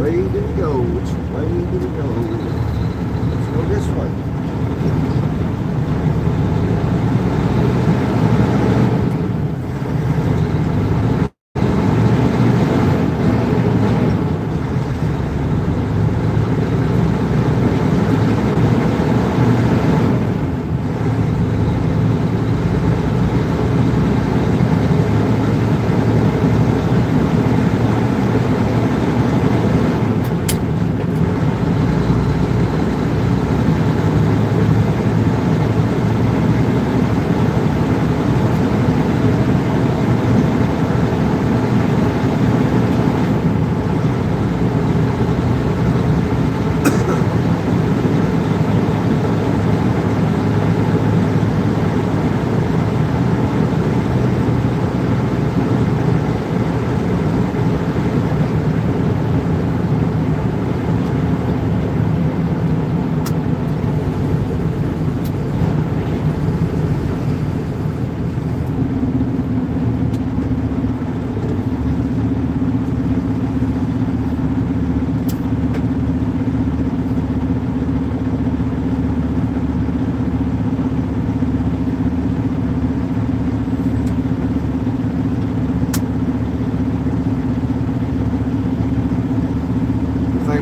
Way did it go? Which way did it go? Let's go this way.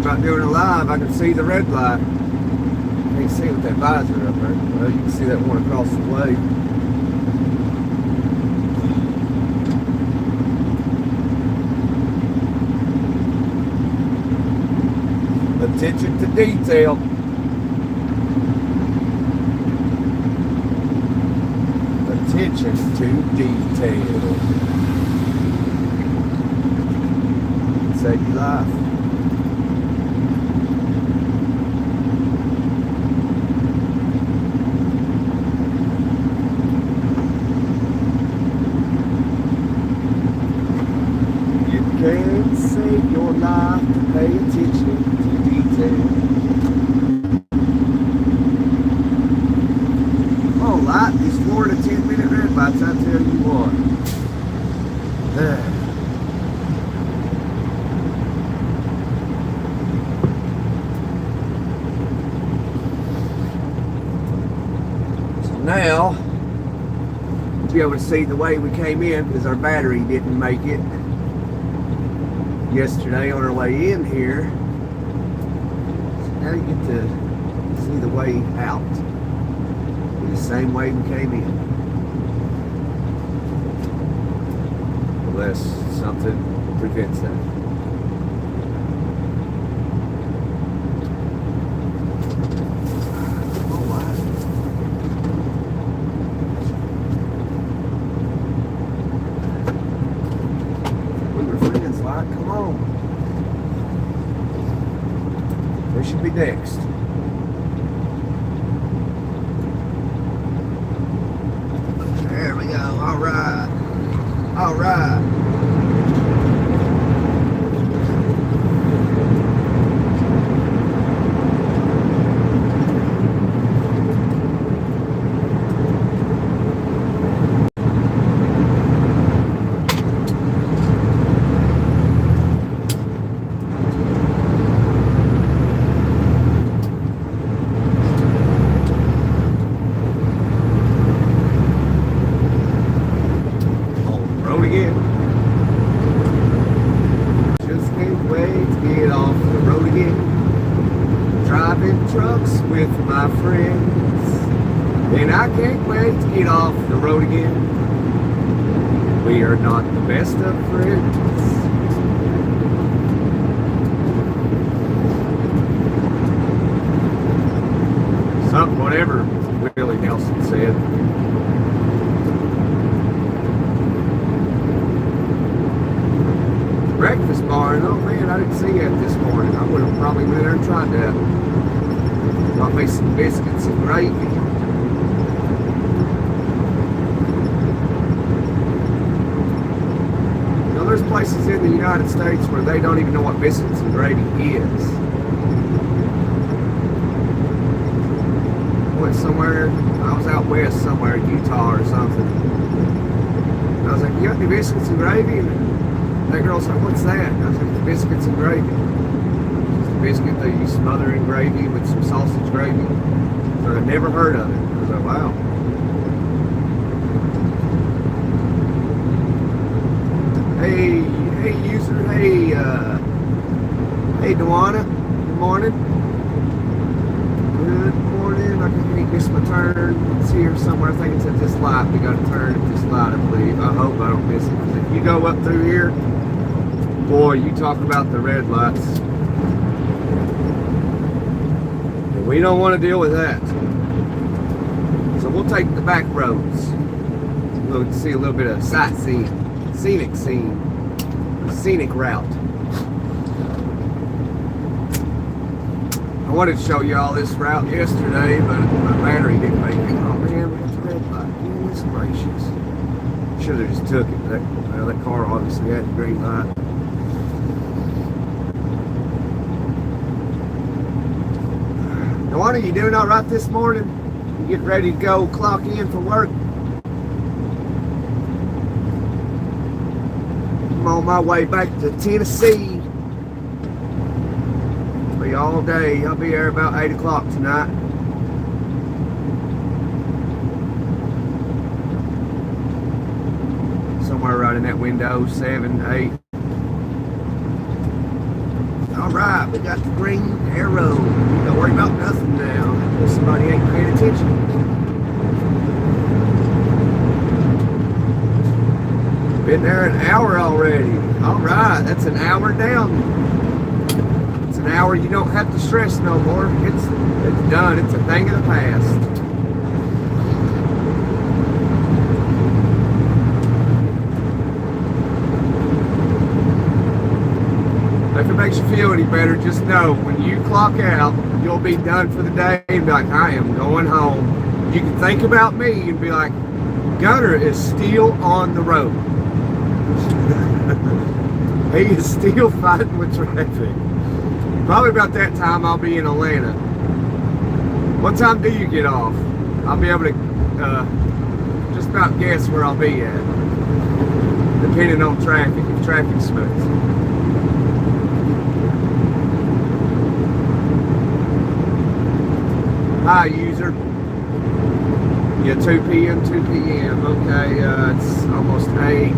About doing it live, I can see the red light. Can't see it with that visor up there. Well, you can see that one across the way. Attention to detail. Attention to detail. Save your life. Can save your life to pay attention to detail. Oh, light, these Florida 10-minute red lights, I tell you what. So now, to be able to see the way we came in because our battery didn't make it yesterday on our way in here. So now you get to see the way out. The same way we came in. Unless something prevents that. Come on. Where should be next? There we go. All right. All right. and I can't wait to get off the road again. We are not the best of friends. Something, whatever Willie Nelson said. Breakfast bar, and oh man, I didn't see that this morning. I would have probably been there and tried that. Got me some biscuits and gravy. You know, there's places in the United States where they don't even know what biscuits and gravy is. I went somewhere, I was out west somewhere in Utah or something. And I was like, you got any biscuits and gravy? And that girl's like, what's that? And I was like, the biscuits and gravy. It's the biscuit that you smother in gravy with some sausage gravy. So I'd never heard of it. I was like, wow. Hey user, hey Dewana, good morning. Good morning. I can't miss my turn. It's here somewhere. I think it's at this light. We got to turn at this light, I believe. I hope I don't miss it. Because if you go up through here, boy, you talk about the red lights. And we don't want to deal with that. So we'll take the back roads. We'll see a little bit of sightseeing, scenic route. I wanted to show you all this route yesterday, but my battery didn't make it. Oh man, we got the red light. Goodness gracious. Should have just took it. That car obviously had the green light. Dewana, you doing all right this morning? You getting ready to go clock in for work? I'm on my way back to Tennessee. Be all day. I'll be there about 8 o'clock tonight. Somewhere right in that window, 7, 8. Alright, we got the green arrow. Don't worry about nothing now. Somebody ain't paying attention. Been there an hour already. Alright, that's an hour down. It's an hour you don't have to stress no more. It's done. It's a thing of the past. If it makes you feel any better, just know when you clock out, you'll be done for the day and be like, I am going home. You can think about me and be like, Gunner is still on the road. He is still fighting with traffic. Probably about that time I'll be in Atlanta. What time do you get off? I'll be able to just about guess where I'll be at, depending on traffic, if traffic's smooth. Hi, user. Yeah, 2 p.m., 2 p.m. Okay, it's almost 8.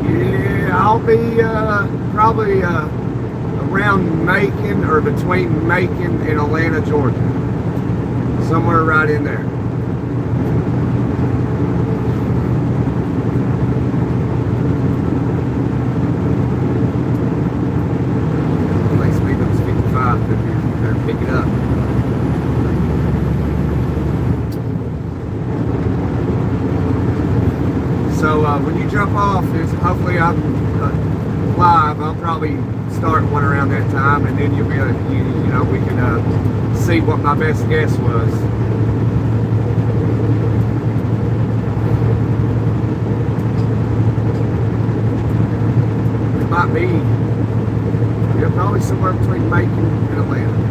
Yeah, I'll be probably around Macon or between Macon and Atlanta, Georgia. Somewhere right in there. Pick it up. So when you jump off, hopefully I'm live. I'll probably start one around that time, and then you'll be able to, you know, we can see what my best guess was. It might be, yeah, probably somewhere between Macon and Atlanta.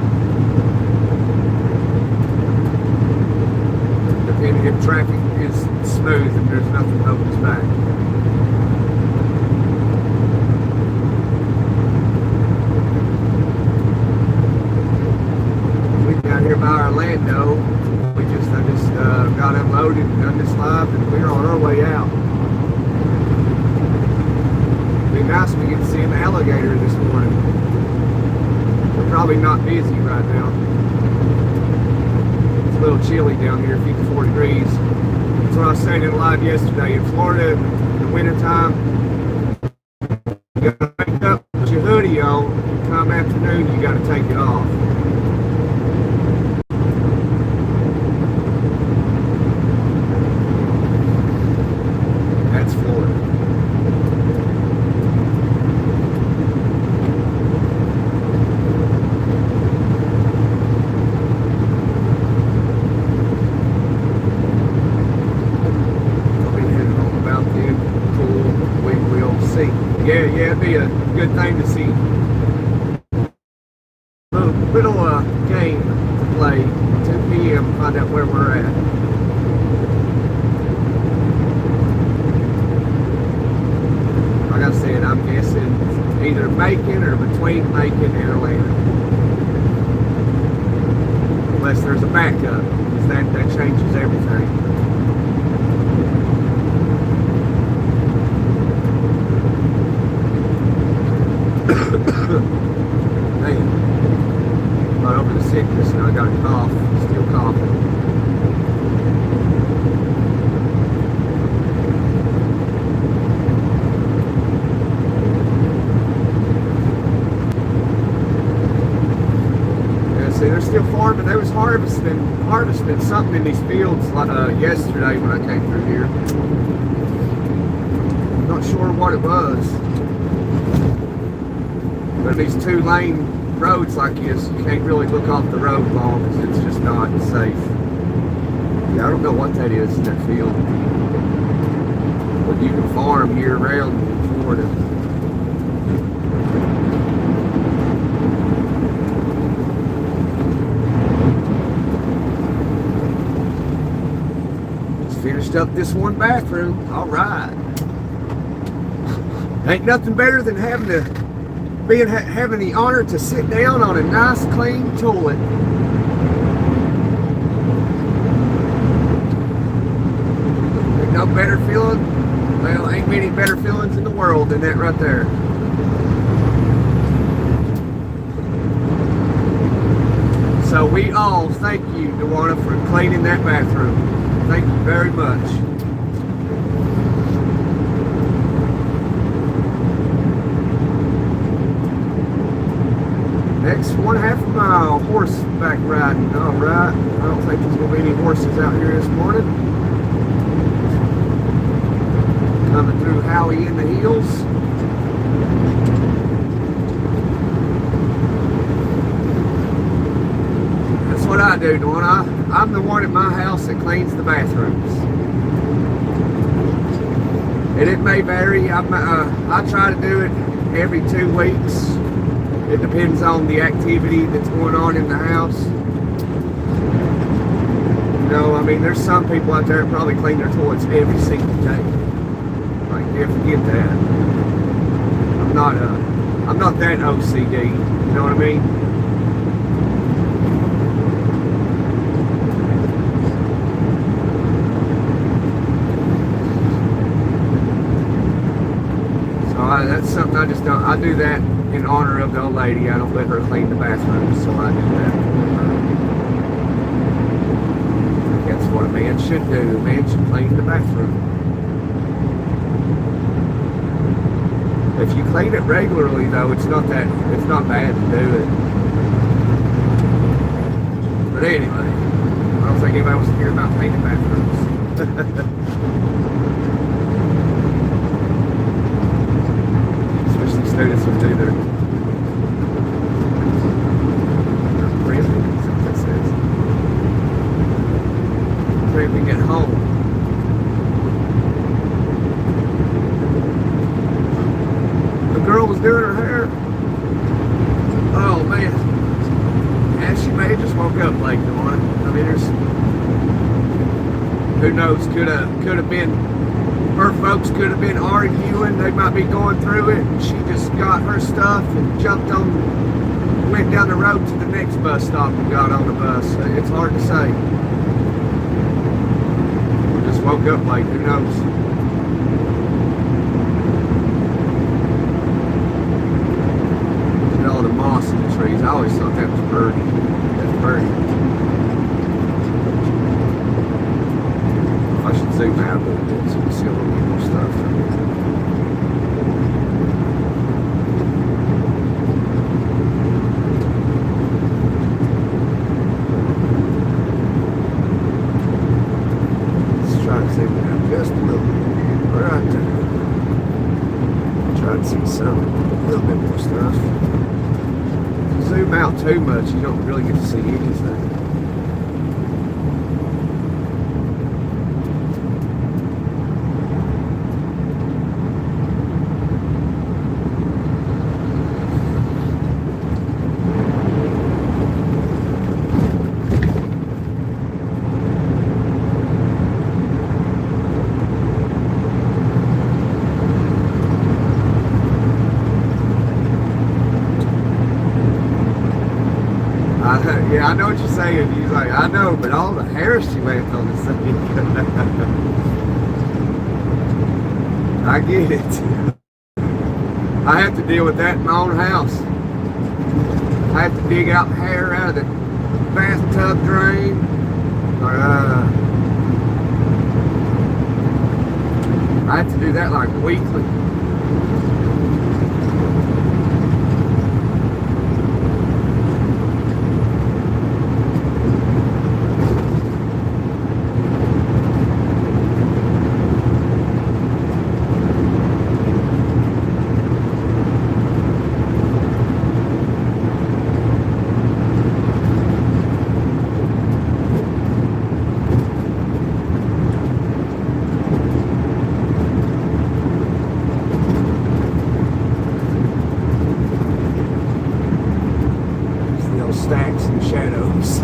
Depending if traffic is smooth and there's nothing holding us back. We down here by Orlando. I just got unloaded and done this live, and we're on our way out. It'd be nice if we get to see an alligator this morning. We're probably not busy right now. It's a little chilly down here, 54 degrees. That's what I was saying in live yesterday. In Florida, in the wintertime, you gotta wake up with your hoodie on. Come afternoon, you gotta take it off. That's Florida. Yeah, it'd be a good thing to see. Little game to play. 10 p.m. Find out where we're at. Like I said, I'm guessing either Macon or between Macon and Atlanta. Unless there's a backup, because that changes everything. Man, got over the sickness and I got a cough, still coughing. Yeah, see, they're still farming. They was harvesting something in these fields yesterday when I came through here. Not sure what it was. But these 2-lane roads like this, you can't really look off the road long because it's just not safe. Yeah, I don't know what that is in that field. But you can farm year round in Florida. Just finished up this one bathroom. All right. Ain't nothing better than having the honor to sit down on a nice clean toilet. Ain't no better feeling. Well, ain't many better feelings in the world than that right there. So we all thank you, Dewana, for cleaning that bathroom. Thank you very much. Next 1/2 mile, horseback riding. All right. I don't think there's going to be any horses out here this morning. Coming through Howey in the Hills. That's what I do, Dawn. I'm the one at my house that cleans the bathrooms. And it may vary. I try to do it every 2 weeks. It depends on the activity that's going on in the house. You know, I mean, there's some people out there that probably clean their toilets every single day. Like, yeah, forget that. I'm not that OCD. You know what I mean? So that's something I just don't. I do that in honor of the old lady. I don't let her clean the bathroom, so I do that. That's what a man should do. A man should clean the bathroom. If you clean it regularly, though, it's not bad to do it. But anyway, I don't think anybody wants to hear about cleaning bathrooms. Especially students who do their cramping at home. The girl was doing her hair. Oh man. And she may have just woke up late in the morning. I mean, who knows, could have been, her folks could have been arguing. They might be going through it, and she just got her stuff and went down the road to the next bus stop and got on the bus. It's hard to say. Just woke up late, who knows? Look at all the moss in the trees. I always thought that was birdie. That's birdie. I should zoom out a little bit so you can see a little bit more stuff. Just a little bit, right there. Try to see some, a little bit more stuff. If you zoom out too much, you don't really get to see anything. Yeah, I know what you're saying. He's like, I know, but all the hair she left on the thing. I get it. I have to deal with that in my own house. I have to dig out hair out of the bathtub drain. I have to do that like weekly. Stacks and shadows.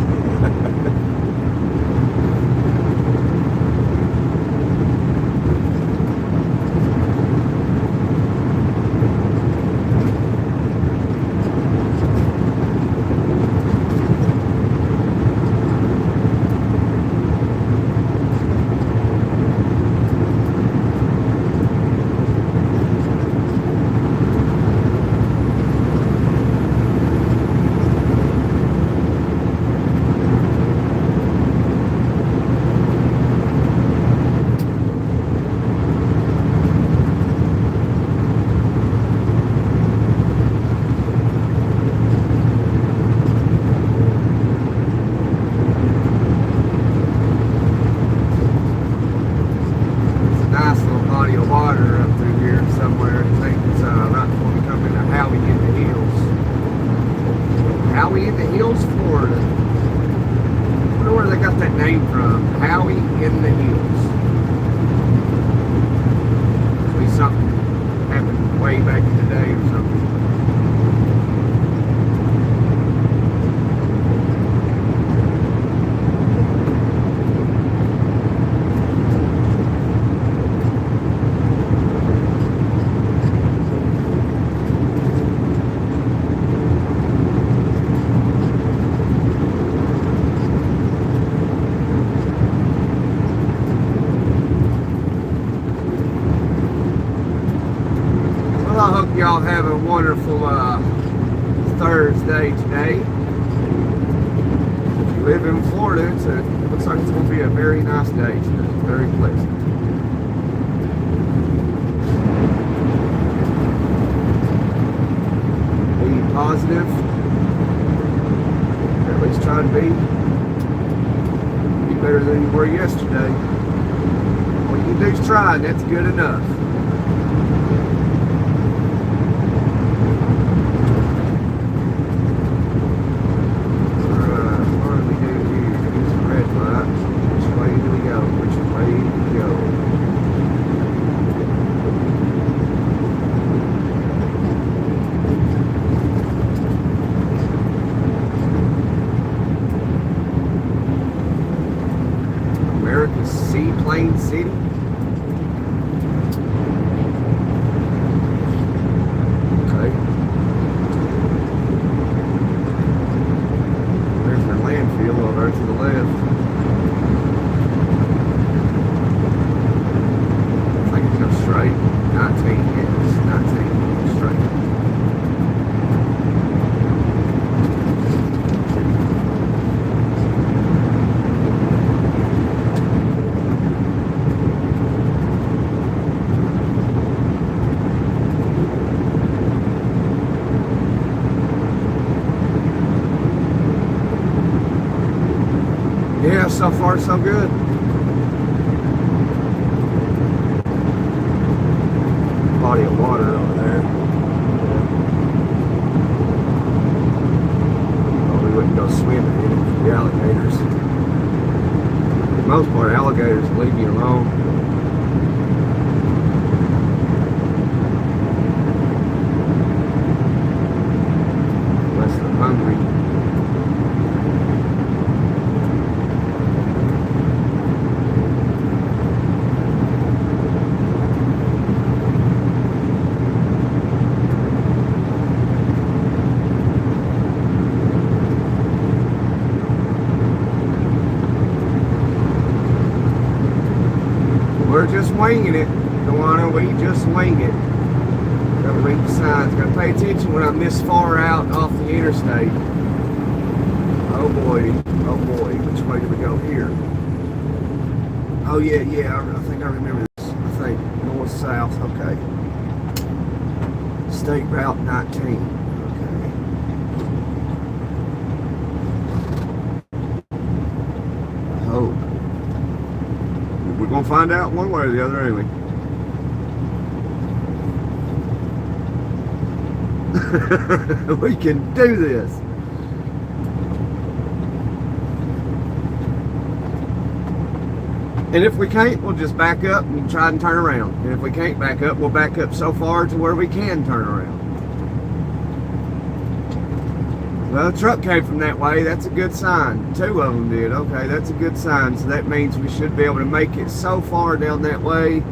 Water up through here somewhere. I think it's right before we come into Howey in the Hills. Howey in the Hills, Florida. I wonder where they got that name from. Howey in the Hills. Must be something happened way back in the day or something. I hope y'all have a wonderful Thursday today. If you live in Florida, it looks like it's going to be a very nice day today. Very pleasant. Be positive. At least try to be better than you were yesterday. All you can do is try, and that's good enough. America's Seaplane City. Okay. There's our landfill over to the left. I think it goes straight. 19, yes, 19 straight. Yeah, so far so good. Body of water over there. Well, we wouldn't go swimming in it for the alligators. For the most part, alligators leave you alone. Unless they're hungry. We're just winging it, Tawana. We just wing it. Gotta read the signs. Gotta pay attention when I'm this far out off the interstate. Oh boy, oh boy. Which way do we go here? Oh yeah, I think I remember this. I think north, south. Okay. State Route 19. Okay. I hope. We're gonna find out one way or the other, ain't we? We can do this. And if we can't, we'll just back up and try and turn around. And if we can't back up, we'll back up so far to where we can turn around. Well, the truck came from that way. That's a good sign. 2 of them did. Okay, that's a good sign. So that means we should be able to make it so far down that way.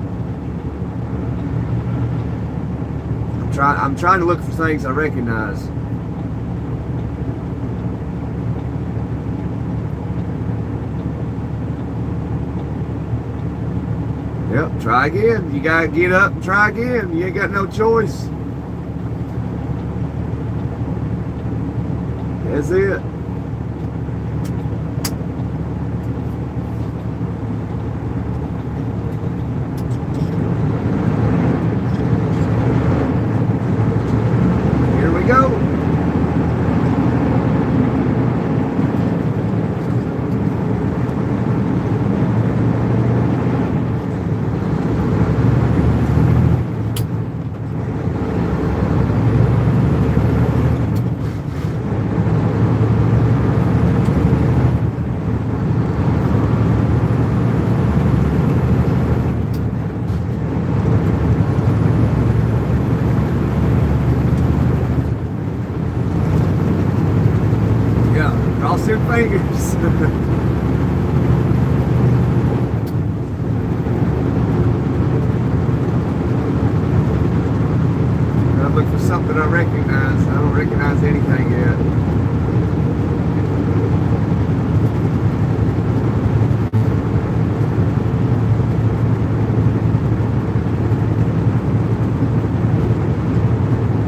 I'm trying to look for things I recognize. Yep, try again. You gotta get up and try again. You ain't got no choice. That's it. Here we go. Cross your fingers. I look for something I recognize. I don't recognize anything yet.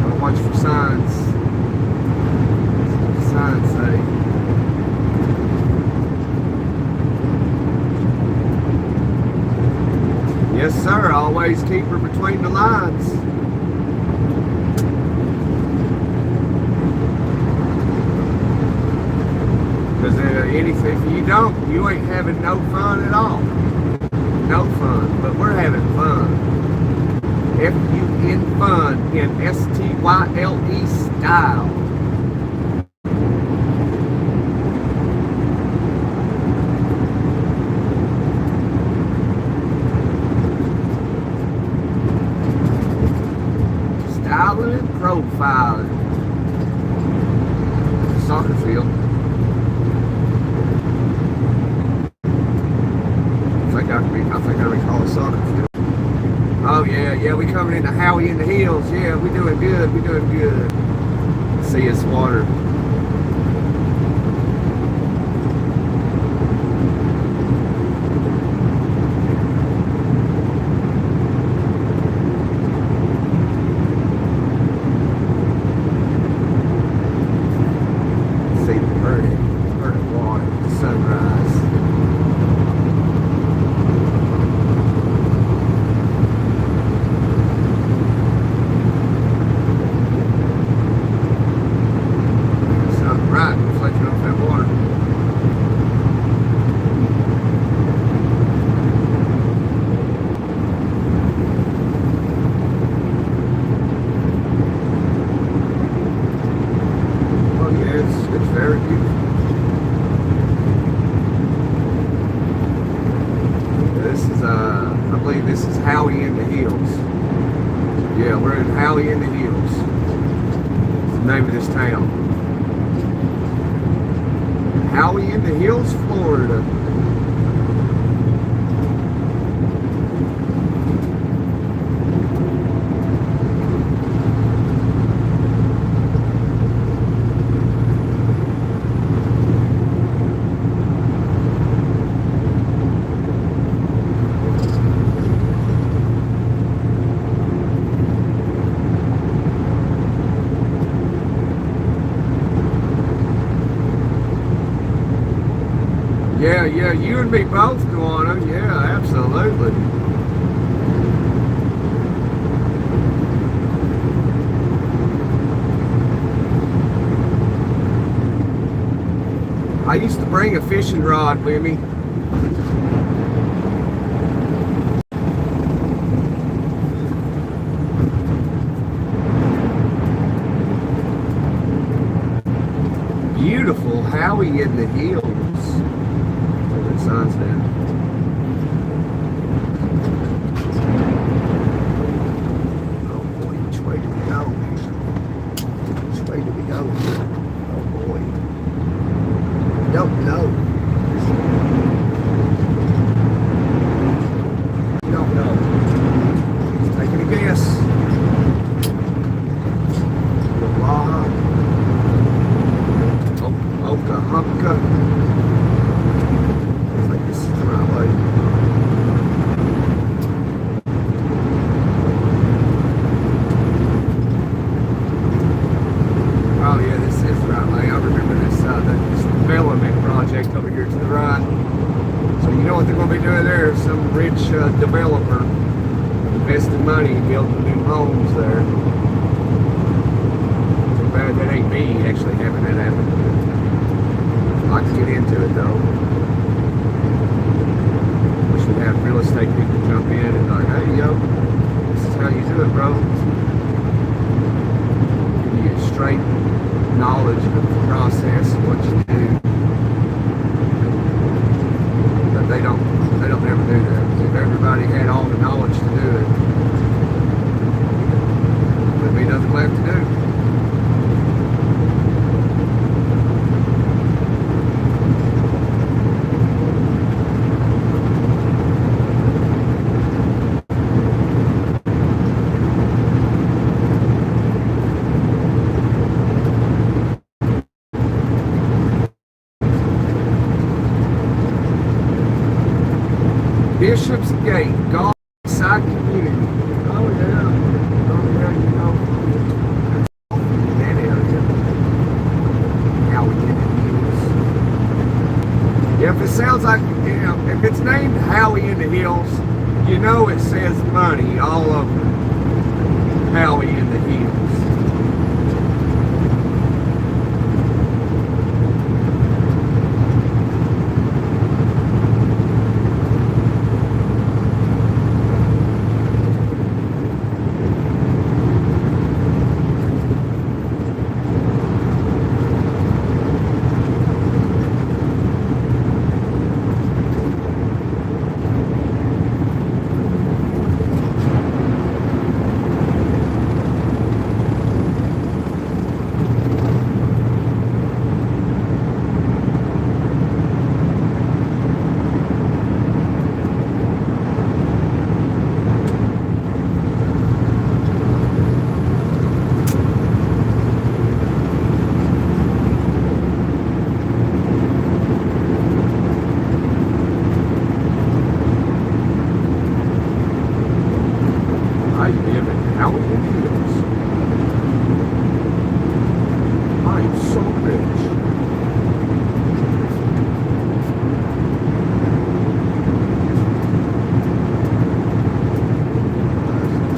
I'll watch for signs. What the signs say. Yes, sir. Always keep her between the lines. Because if you don't, you ain't having no fun at all. No fun. But we're having fun. F-U-N fun in S-T-Y-L-E style. Styling and profiling. Soccer field. I think I recall a soccer field. Oh yeah, we coming into Howie in the Hills. Yeah, we doing good. We doing good. See it's water. believe this is Howie in the Hills. Yeah, we're in Howie in the Hills. It's the name of this town. Howie in the Hills, Florida. Yeah, you and me both, Duana. Yeah, absolutely. I used to bring a fishing rod with me. Beautiful Howie in the Hills. Signs there. Oh boy, which way do we go? Which way do we go? Oh boy. Don't know. Don't know. Just taking a guess. Oklahoma. Over here to the right. So you know what they're going to be doing there. Some rich developer investing money in building new homes there. Too bad that ain't me actually having that happen. I could get into it though. Wish we'd have real estate people jump in and like, hey yo, this is how you do it, bro. Give you a straight knowledge of the process of what you do. They don't ever do that. If everybody had all the knowledge to do it, there'd be nothing left to do. Bishop's Gate, Golf Side Community. Oh yeah, you know, that area. Howie in the Hills. Yeah, if it sounds like, you know, if it's named Howie in the Hills, you know it says money all over it. Howie in the Hills.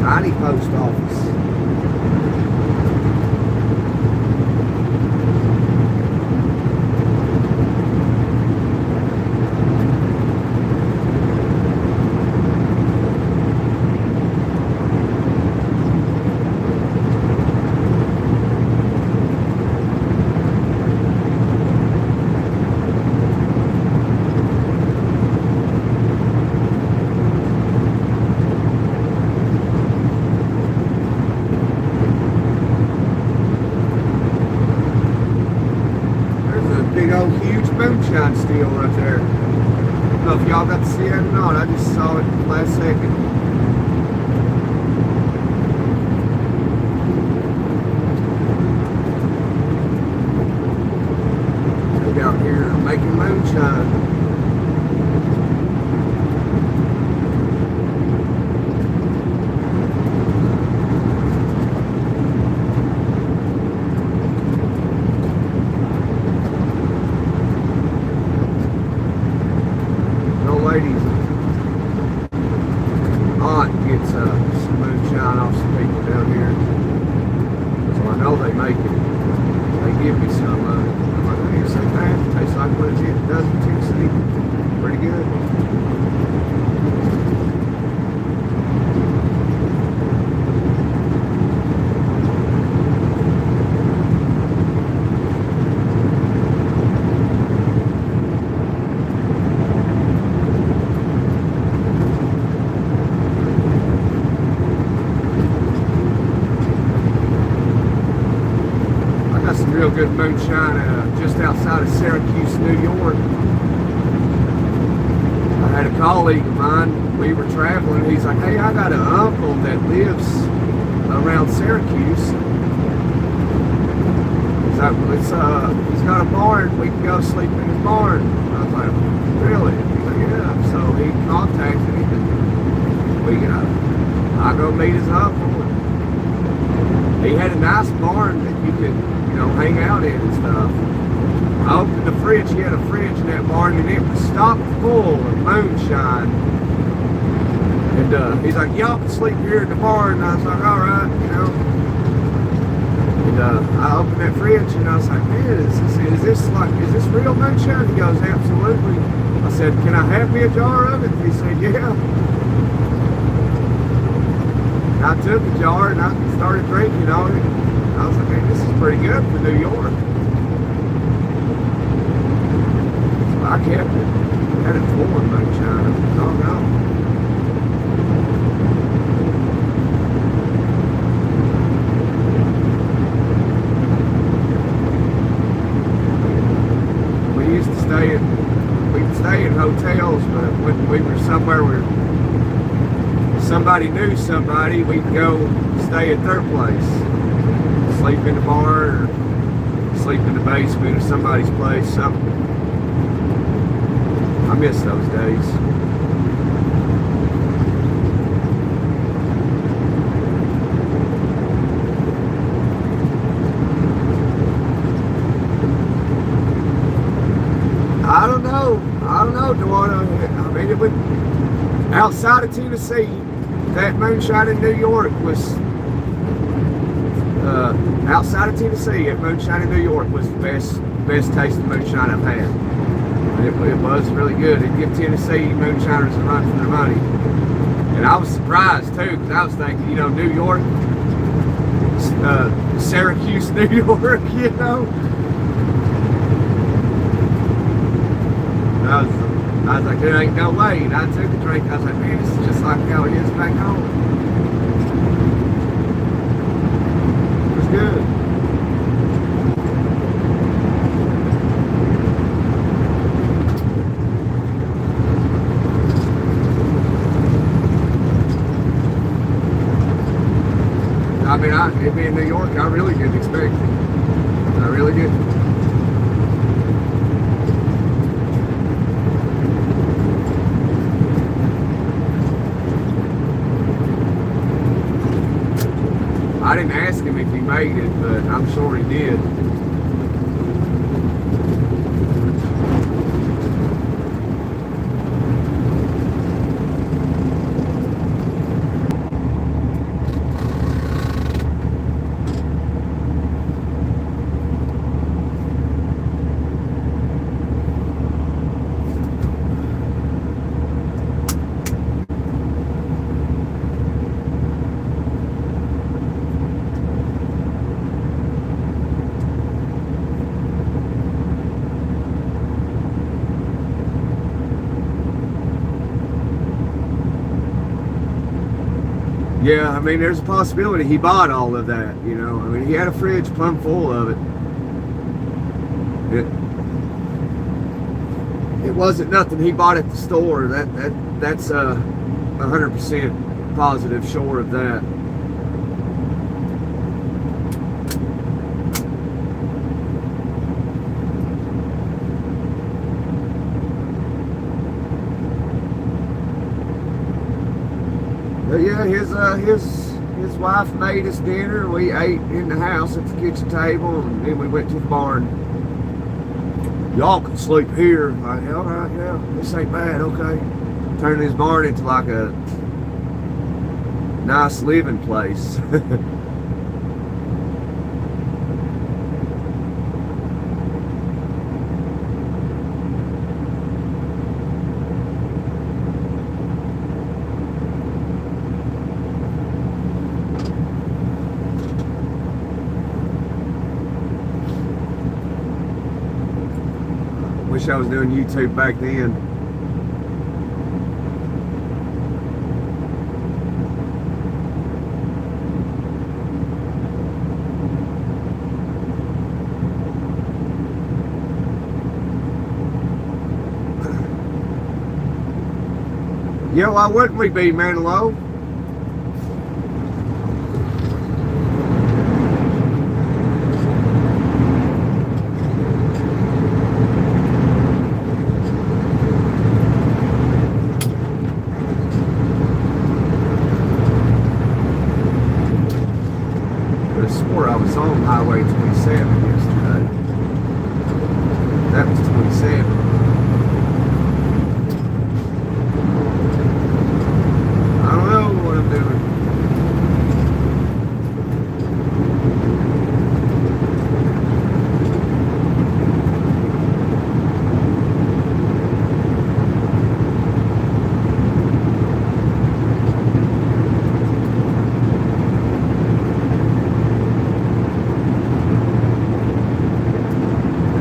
Tiny post office. moonshine still right there. I don't know if y'all got to see it or not. I just saw it last second. They're out here making moonshine. Lady's aunt gets some moonshine off some people down here, so I know they make it. They give me some of it. I'm like, hey, it's so bad. It tastes like what it does in Tennessee. Pretty good. Some real good moonshine just outside of Syracuse, New York. I had a colleague of mine, we were traveling, he's like, hey, I got an uncle that lives around Syracuse. He's like, well, he's got a barn, we can go sleep in his barn. I was like, really? He's like, yeah. So he contacted me and I go meet his uncle. He had a nice barn that you could, hang out in and stuff. I opened the fridge. He had a fridge in that barn, and it was stocked full of moonshine. And he's like, y'all can sleep here in the barn. And I was like, all right, And I opened that fridge, and I was like, man, is this real moonshine? He goes, absolutely. I said, can I have me a jar of it? He said, yeah. And I took a jar, and I started drinking on it. I was like, man, this is pretty good for New York. So I kept it. Had it full of moonshine. Oh no. We'd stay in hotels, but when we were somewhere where somebody knew somebody, we'd go stay at their place. Sleep in the bar or sleep in the basement of somebody's place, something. I miss those days. I don't know, Duana. I mean, it would, outside of Tennessee, that moonshine in New York was outside of Tennessee, that moonshine in New York was the best tasting moonshine I've had. It was really good. It give Tennessee moonshiners a run for their money. And I was surprised too, because I was thinking, New York, Syracuse, New York, I was like, there ain't no way. And I took a drink. I was like, man, this is just like how it is back home. It was good. I mean, it being New York, I really didn't expect it. I really didn't. I didn't ask him if he made it, but I'm sure he did. Yeah, I mean, there's a possibility he bought all of that, I mean, he had a fridge plumb full of it. it wasn't nothing he bought at the store. That's 100% positive, sure of that. But yeah, his wife made us dinner. We ate in the house at the kitchen table, and then we went to the barn. Y'all can sleep here. Like, all right, yeah, this ain't bad, okay. Turning this barn into like a nice living place. Wish I was doing YouTube back then. Yeah, why wouldn't we be, Manilow? I swore I was on Highway 27 yesterday. That was 27. I don't know what I'm doing.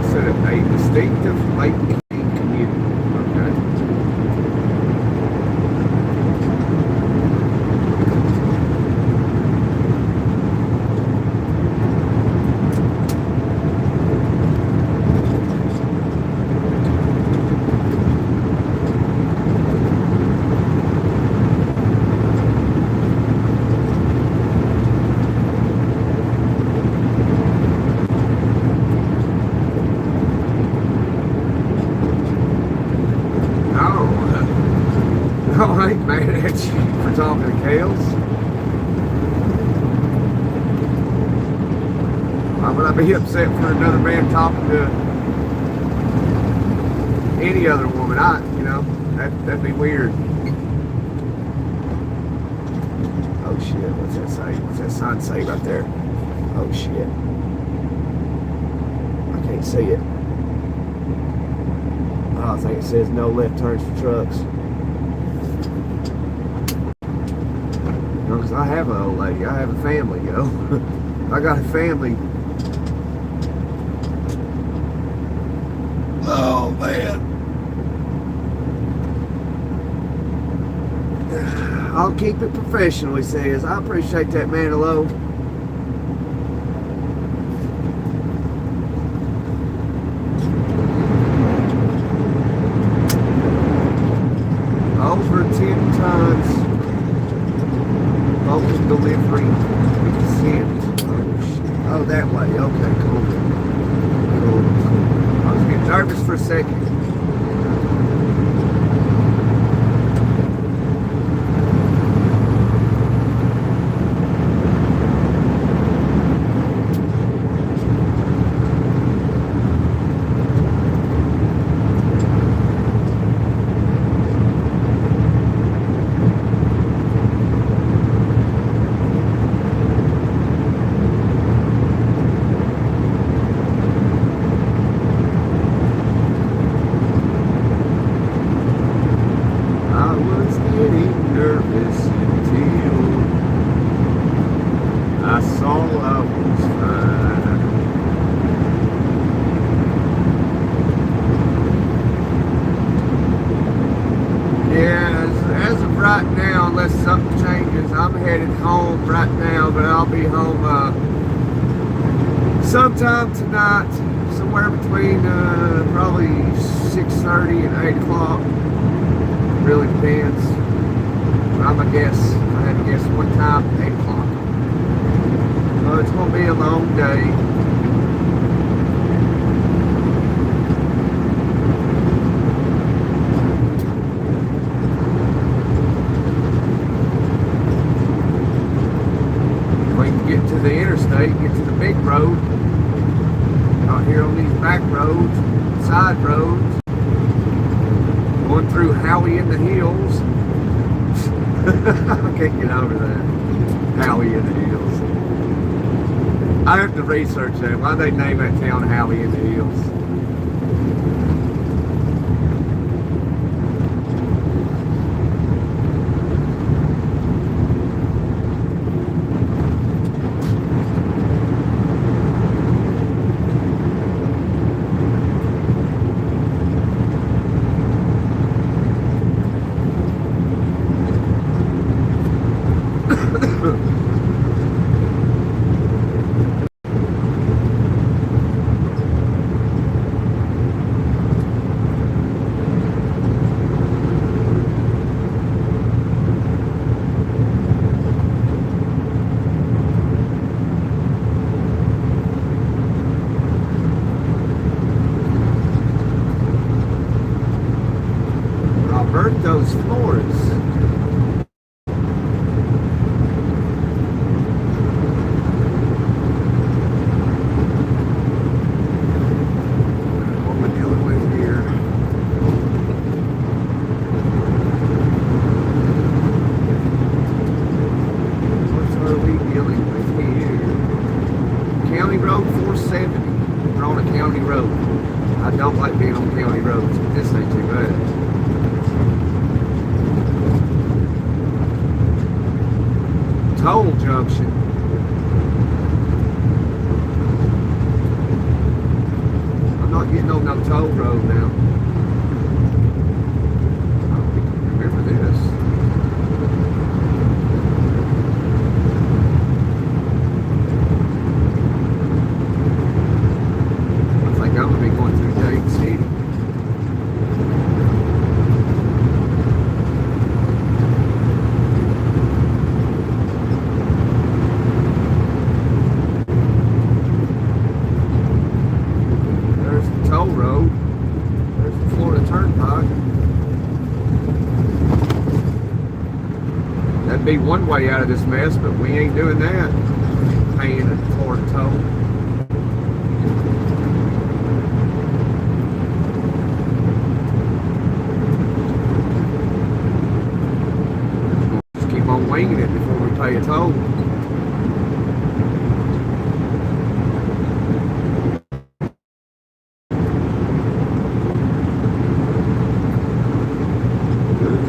Instead of a distinctive Lake King community. Okay. No, I ain't mad at you for talking to Kales. Why would I be upset for another man talking to any other woman? That'd be weird. Oh shit, what's that say? What's that sign say right there? Oh shit. I can't see it. Oh, I think it says no left turns for trucks. Because I have an old lady. I have a family, I got a family. Oh, man. I'll keep it professional, he says. I appreciate that, Manilow. Over 10 tons. Open delivery sent. Oh, that way. Okay, cool. Cool. I was getting nervous for a second. Right now, unless something changes, I'm headed home right now, but I'll be home sometime tonight. So somewhere between probably 6:30 and 8 o'clock. Really depends. But I'm gonna guess. I had to guess one time, 8 o'clock. So it's gonna be a long day. We can get to the interstate, get to the big road. Out here on these back roads, side roads. Going through Howie in the Hills. I can't get over that. Howie in the Hills. I have to research that. Why they name that town Howie in the Hills? Alberto's Flores. What am I dealing with here? What are we dealing with here? County Road 470. We're on a county road. I don't like being on county roads, but this ain't too bad. Toll junction. I'm not getting on no toll road now. I don't think I remember this. I think I'm gonna be going through Dade City. Road. There's the Florida Turnpike. That'd be one way out of this mess, but we ain't doing that. Paying a Florida toll. Just keep on winging it before we pay a toll.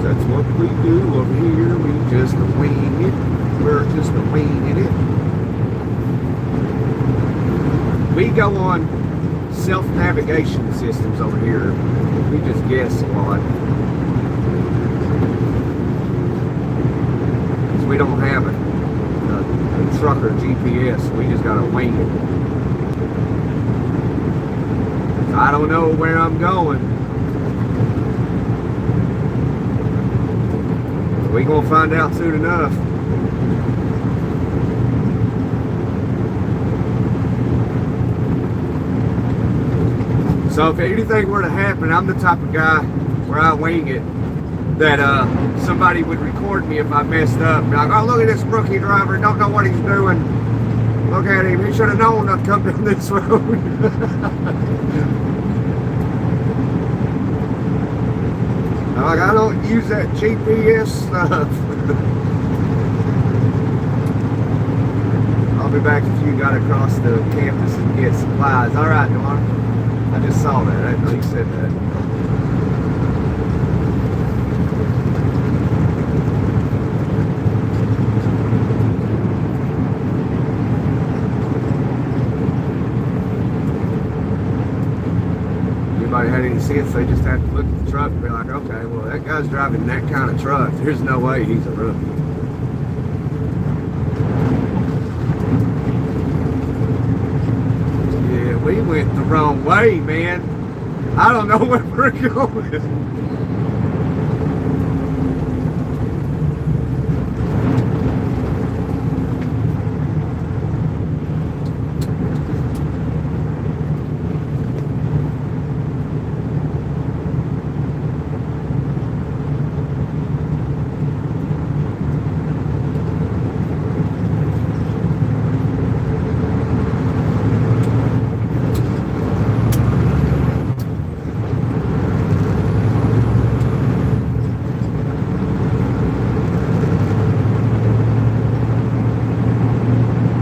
That's what we do over here. We just wing it. We're just winging it. We go on self-navigation systems over here. We just guess a lot. Because we don't have a trucker GPS. We just gotta wing it. I don't know where I'm going. We're gonna find out soon enough. So if anything were to happen, I'm the type of guy where I wing it, that somebody would record me if I messed up. Be like, oh, look at this rookie driver, don't know what he's doing. Look at him, he should have known not to come down this road. Like, I don't use that GPS stuff. I'll be back if you got across the campus and get supplies. All right, Dawn. I just saw that. I didn't know you said that. Anybody had any sense, they just have to look at the truck and be like, okay, well, that guy's driving that kind of truck. There's no way he's a rookie. Yeah, we went through wrong way, man. I don't know where we're going.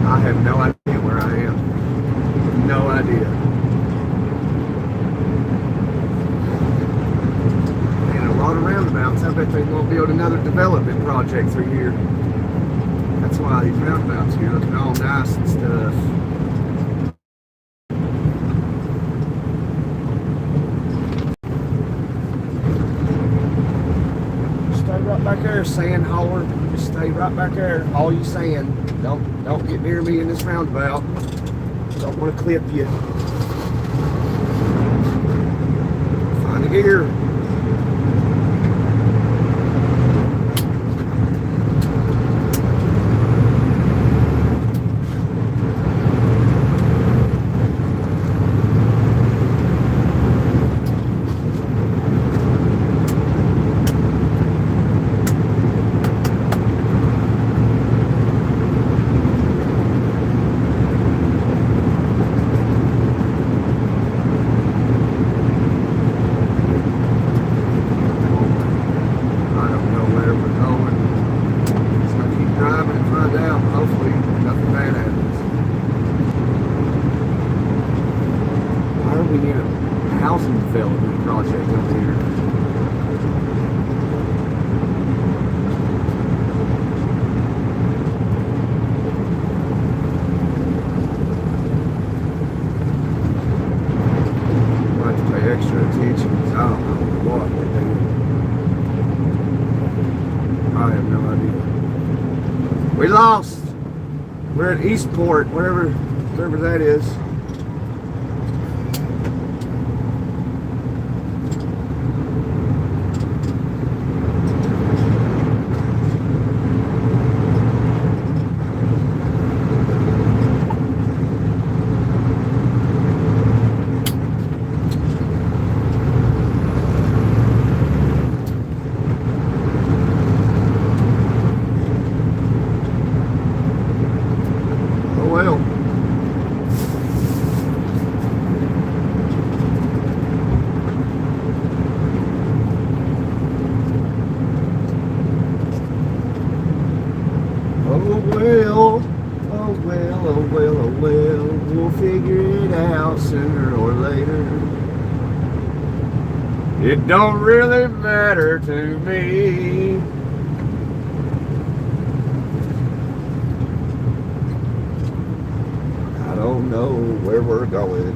I have no idea where I am. No idea. And a lot of roundabouts. I bet they're going to build another development project through here. That's why these roundabouts here looking all nice and stuff. Stay right back there, sand hauler. Just stay right back there. All you sand. Don't get near me in this roundabout. Don't want to clip you. Find the gear. We need a housing development project up here. Might have to pay extra attention because I don't know what we're doing. I have no idea. We lost. We're at Eastport, wherever that is. We'll figure it out sooner or later. It don't really matter to me. I don't know where we're going.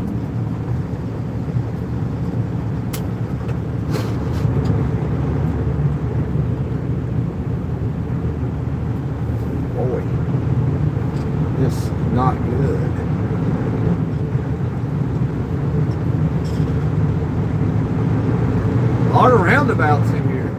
Boy, this is not good. A lot of roundabouts in here.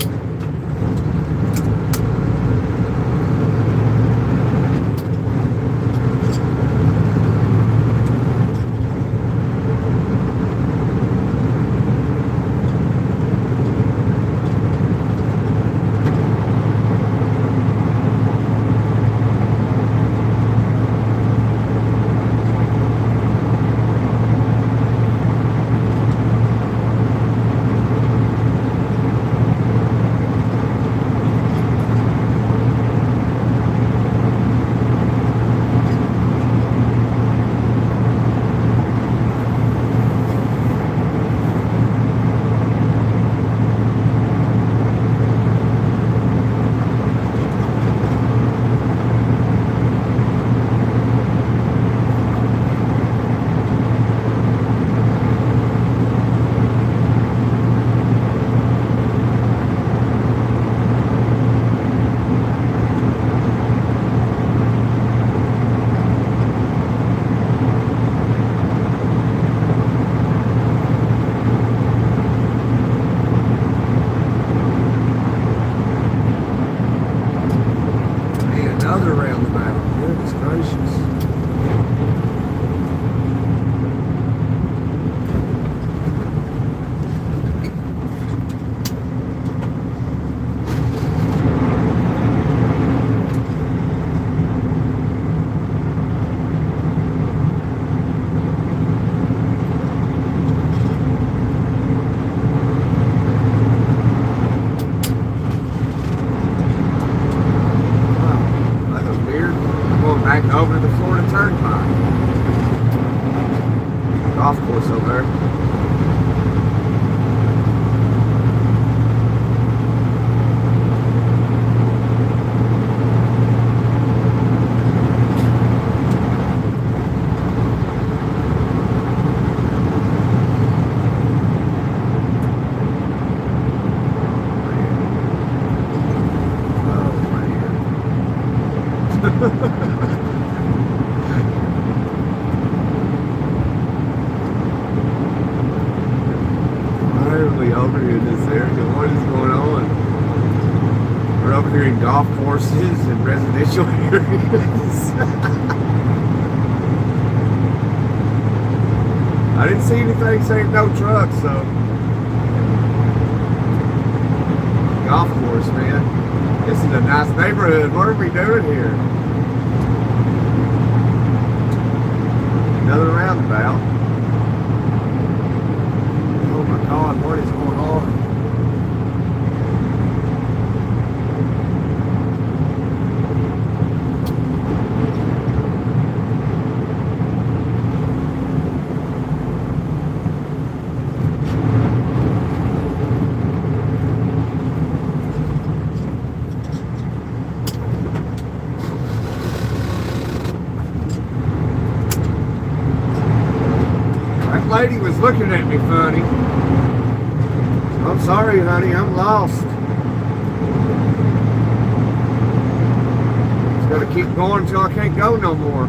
golf course over there. Over here in this area, what is going on? We're over here in golf courses and residential areas. I didn't see anything saying no trucks, so golf course, man. This is a nice neighborhood. What are we doing here? Another roundabout. God, what is going on? That lady was looking at me funny. I'm sorry, honey, I'm lost. Just gotta keep going until I can't go no more.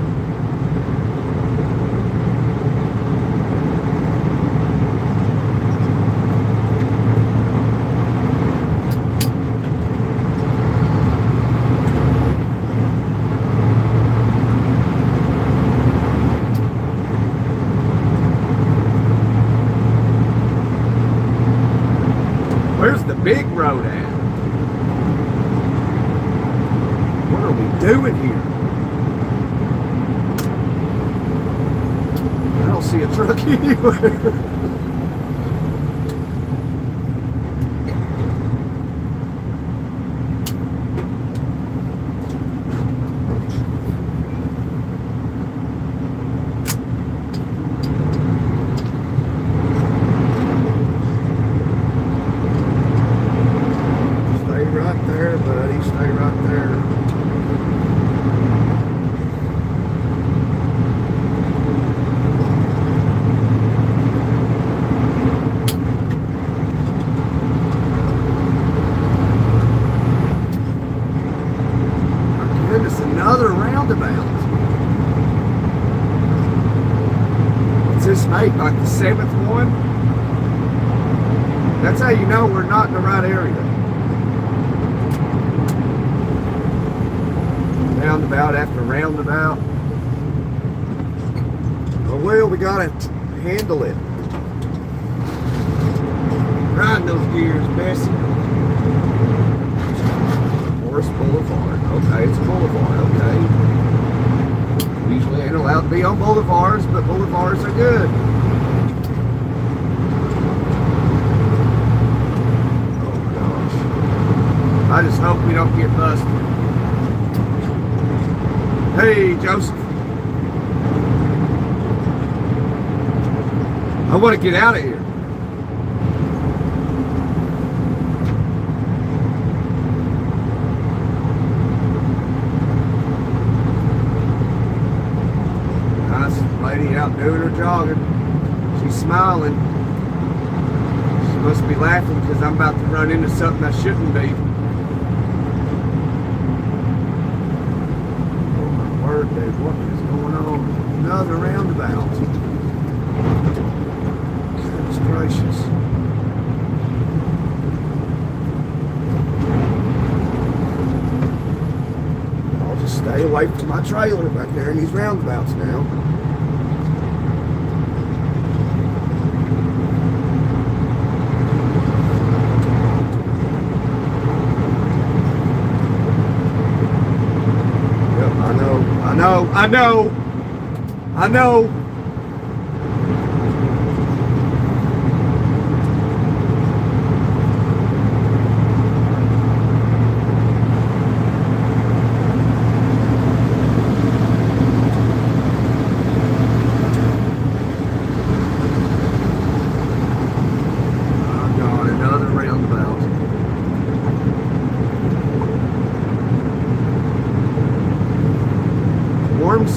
Where's the big road at? What are we doing here? I don't see a truck anywhere. Right there, buddy. Stay right there. My goodness, another roundabout. What's this make? Like the 7th one? That's how you know we're not in the right area. Roundabout after roundabout. Oh well, we gotta handle it. Riding those gears, Bessie. Forest Boulevard. Okay, it's a boulevard, okay. Usually ain't allowed to be on boulevards, but boulevards are good. Oh gosh. I just hope we don't get busted. Hey, Joseph. I want to get out of here. Nice lady out doing her jogging. She's smiling. She must be laughing because I'm about to run into something I shouldn't be. Dude, what is going on? Another roundabout. Goodness gracious. I'll just stay away from my trailer back there in these roundabouts now. I know.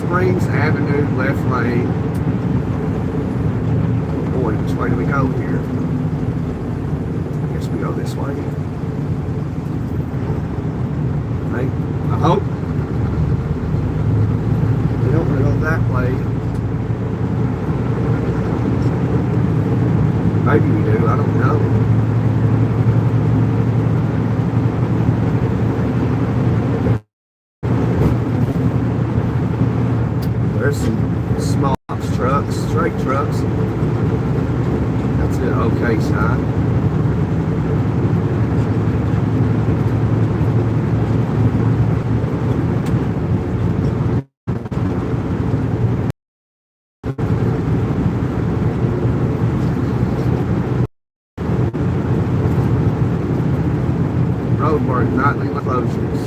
Springs Avenue, left lane. Boy, which way do we go here? I guess we go this way. I hope. We don't want to go that way. Maybe we do, I don't know. There's some small trucks, straight trucks. That's an okay sign. Road work, nightly closures.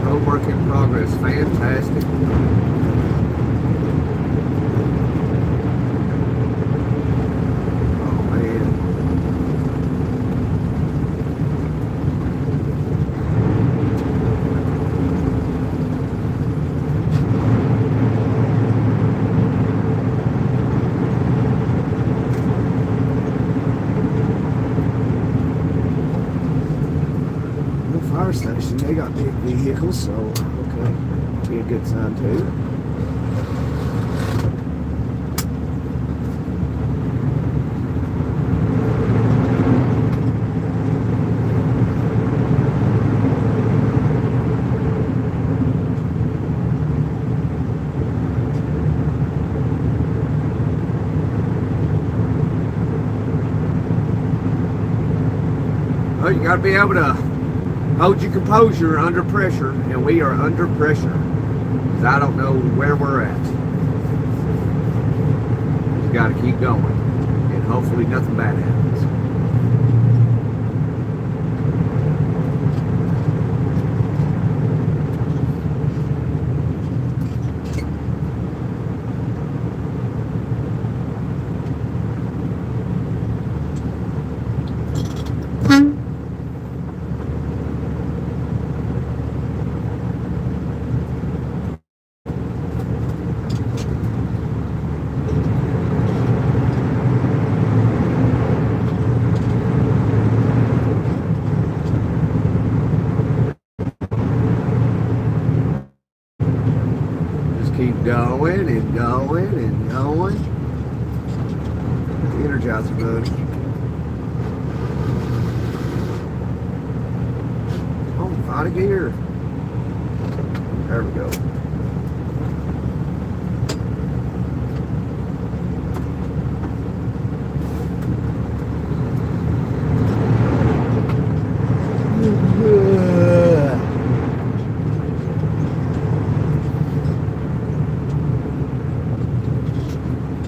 Road work in progress, fantastic. Fire station, they got big vehicles, so okay, be a good sign too. Well, you got to be able to hold your composure under pressure, and we are under pressure because I don't know where we're at. Just got to keep going, and hopefully nothing bad happens. Keep going and going and going. The Energizer Bunny. Oh, out of gear. There we go.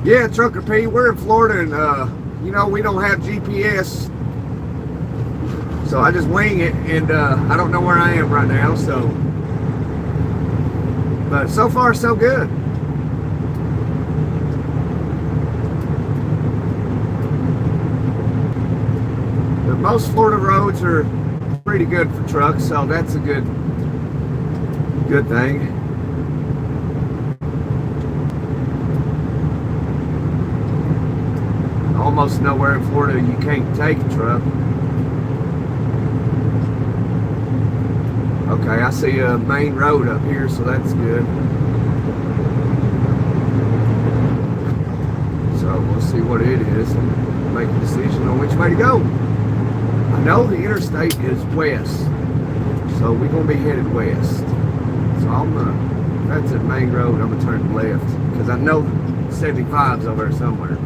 Yeah, Trucker P, we're in Florida, and you know, we don't have GPS, so I just wing it, and I don't know where I am right now, so, but so far so good. But most Florida roads are pretty good for trucks, so that's a good thing. Almost nowhere in Florida you can't take a truck. Okay, I see a main road up here, so that's good. So we'll see what it is and make a decision on which way to go. I know the interstate is west, so we're gonna be headed west. So if that's a main road, I'm gonna turn left because I know 75's over there somewhere.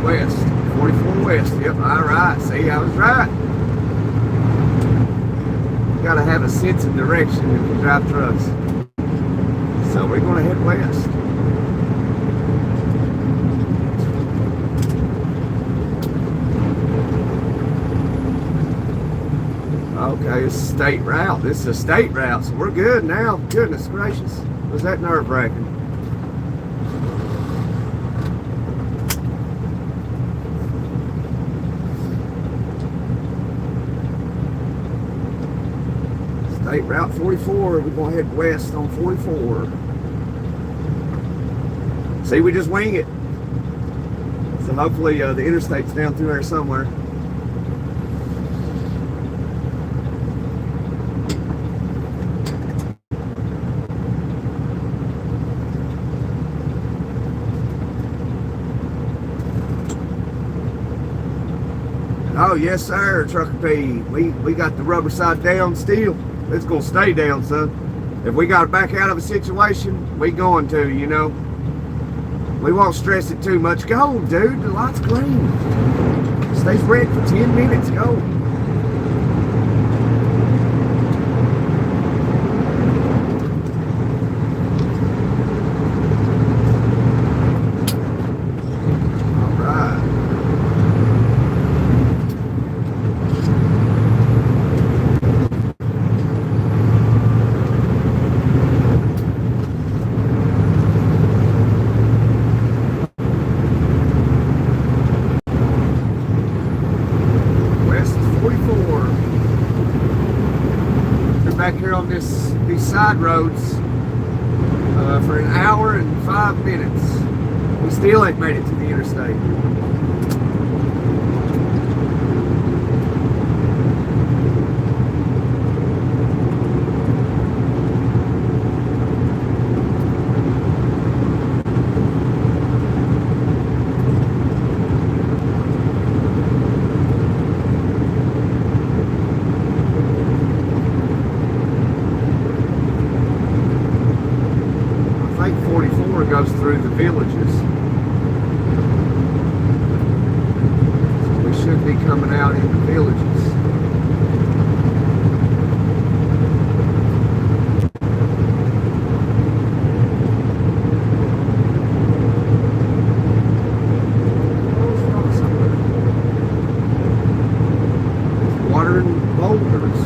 West, 44 west. Yep, all right. See, I was right. You gotta have a sense of direction if you drive trucks. So So we're going to head west. Okay, it's a state route. This is a state route, so we're good now. Goodness gracious. Was that nerve-wracking? State Route 44. We're going to head west on 44. See, we just wing it. So hopefully the interstate's down through there somewhere. Oh yes sir, Trucker P. We got the rubber side down still. It's gonna stay down, son. If we gotta back out of a situation, we going to, you know. We won't stress it too much. Go, dude, the light's green. Stays red for 10 minutes, go. Back here on these side roads for an hour and 5 minutes. We still ain't made it to the interstate. I think 44 goes through the villages. So we should be coming out in the villages. Water and boulders.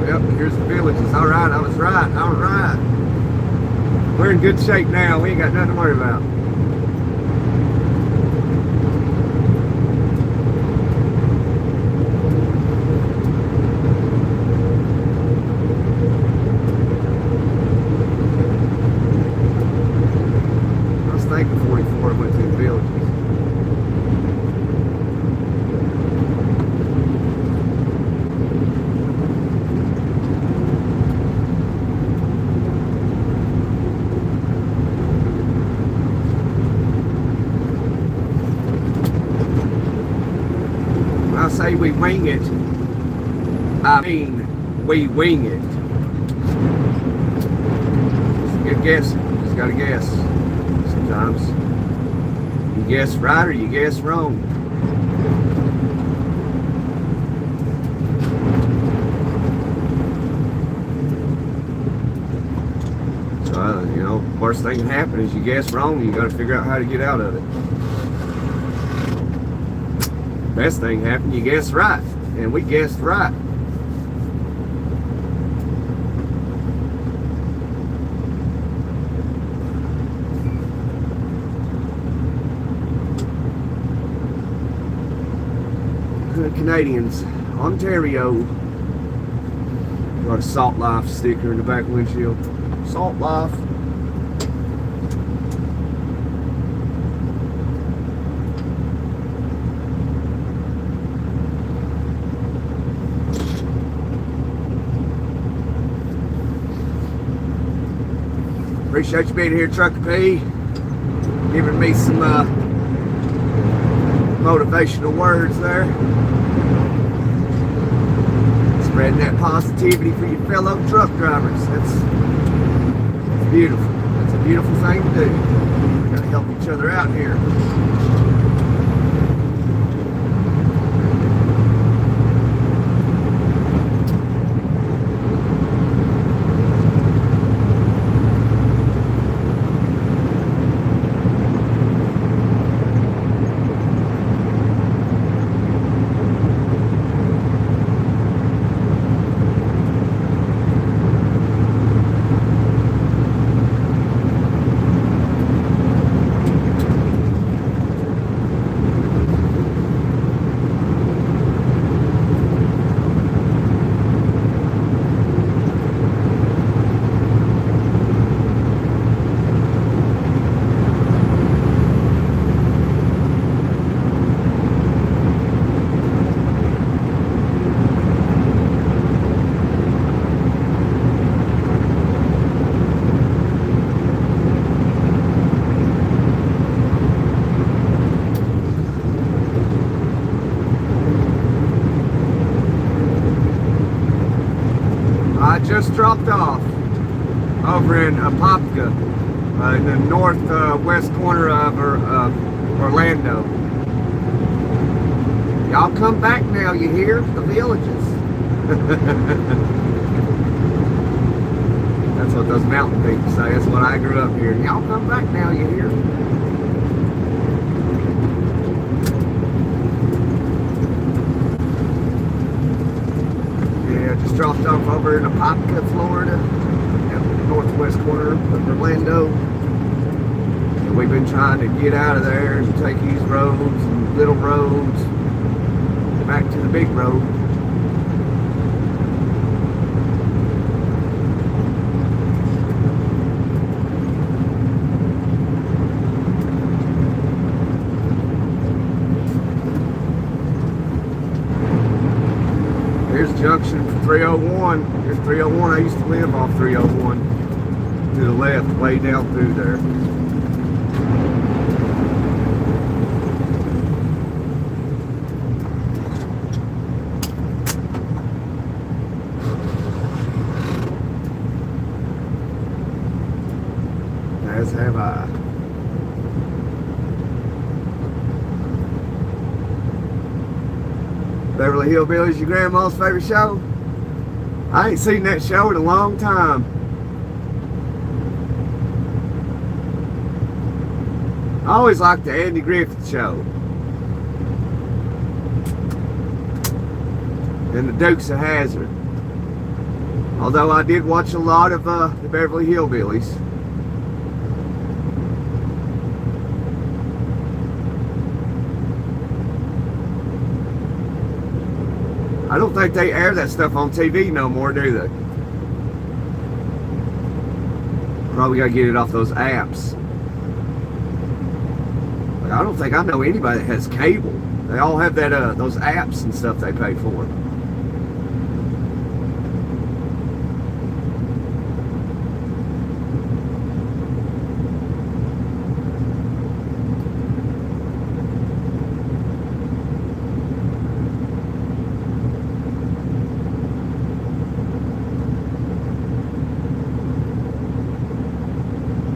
Yep, here's the villages. All right, I was right. All right. We're in good shape now. We ain't got nothing to worry about. I was thinking 44 went through the villages. I say we wing it, I mean we wing it. It's a good guess. Just gotta guess. Sometimes you guess right or you guess wrong. So you know, worst thing can happen is you guess wrong and you gotta figure out how to get out of it. Best thing happened, you guessed right, and we guessed right. the Canadians, Ontario. Got a Salt Life sticker in the back windshield. Salt Life. Appreciate you being here, Trucker P. Giving me some motivational words there. Spreading that positivity for your fellow truck drivers. That's beautiful. That's a beautiful thing to do. We gotta help each other out here. I just dropped off over in Apopka, in the northwest corner of Orlando. Y'all come back now, you hear? The villages. That's what those mountain people say. That's what I grew up hearing. Y'all come back now, you hear? Just dropped off over in Apopka, Florida, at the northwest corner of Orlando. And we've been trying to get out of there and take these roads and little roads back to the big road. Here's the junction for 301. Here's 301. I used to live off 301. To the left, way down through there. As have I. Beverly Hillbillies, your grandma's favorite show? I ain't seen that show in a long time. I always liked the Andy Griffith Show. And the Dukes of Hazzard. Although I did watch a lot of the Beverly Hillbillies. I don't think they air that stuff on TV no more, do they? Probably gotta get it off those apps. Like, I don't think I know anybody that has cable. They all have that those apps and stuff they pay for.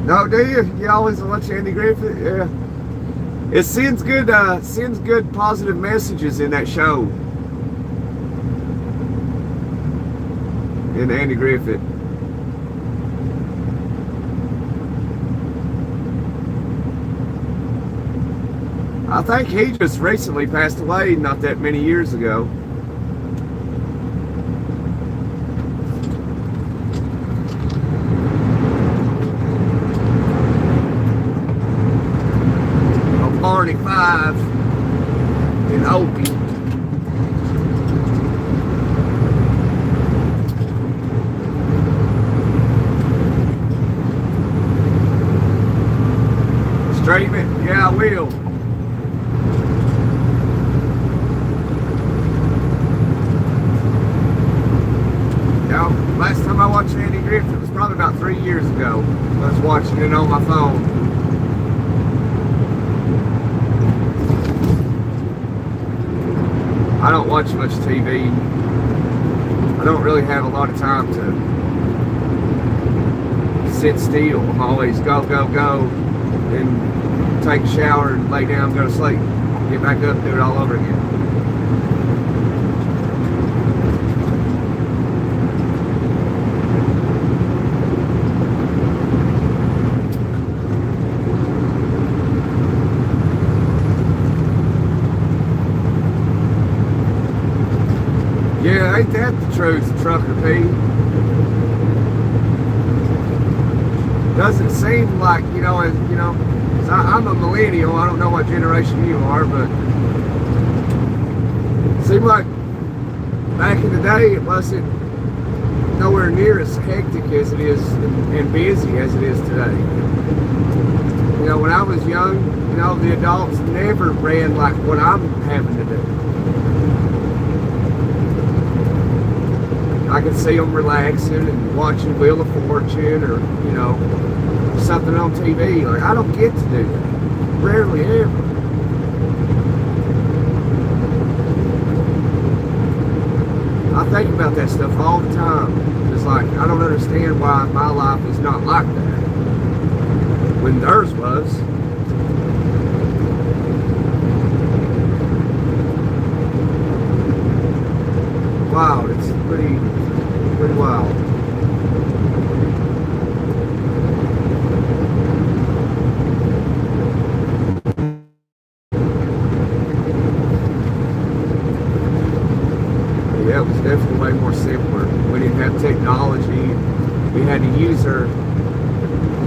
No, do you? You always watch Andy Griffith? Yeah. It sends good positive messages in that show. In Andy Griffith. I think he just recently passed away not that many years ago. Barney 5 in Opie. Stream it? Yeah, I will. Now, last time I watched Andy Griffith was probably about 3 years ago. I was watching it on my phone. I don't watch much TV. I don't really have a lot of time to sit still. I'm always go, go, go, then take a shower and lay down, go to sleep, get back up, do it all over again. Yeah, ain't that the truth, Trucker P? Doesn't seem like, I'm a millennial. I don't know what generation you are, but it seemed like back in the day it wasn't nowhere near as hectic as it is and busy as it is today. When I was young, the adults never ran like what I'm having to do. I could see them relaxing and watching Wheel of Fortune or, something on TV. Like, I don't get to do that. Rarely ever. I think about that stuff all the time. It's like, I don't understand why my life is not like that. When theirs was. Wow, it's pretty wild. Yeah, it was definitely way more simpler. We didn't have technology. We had to use our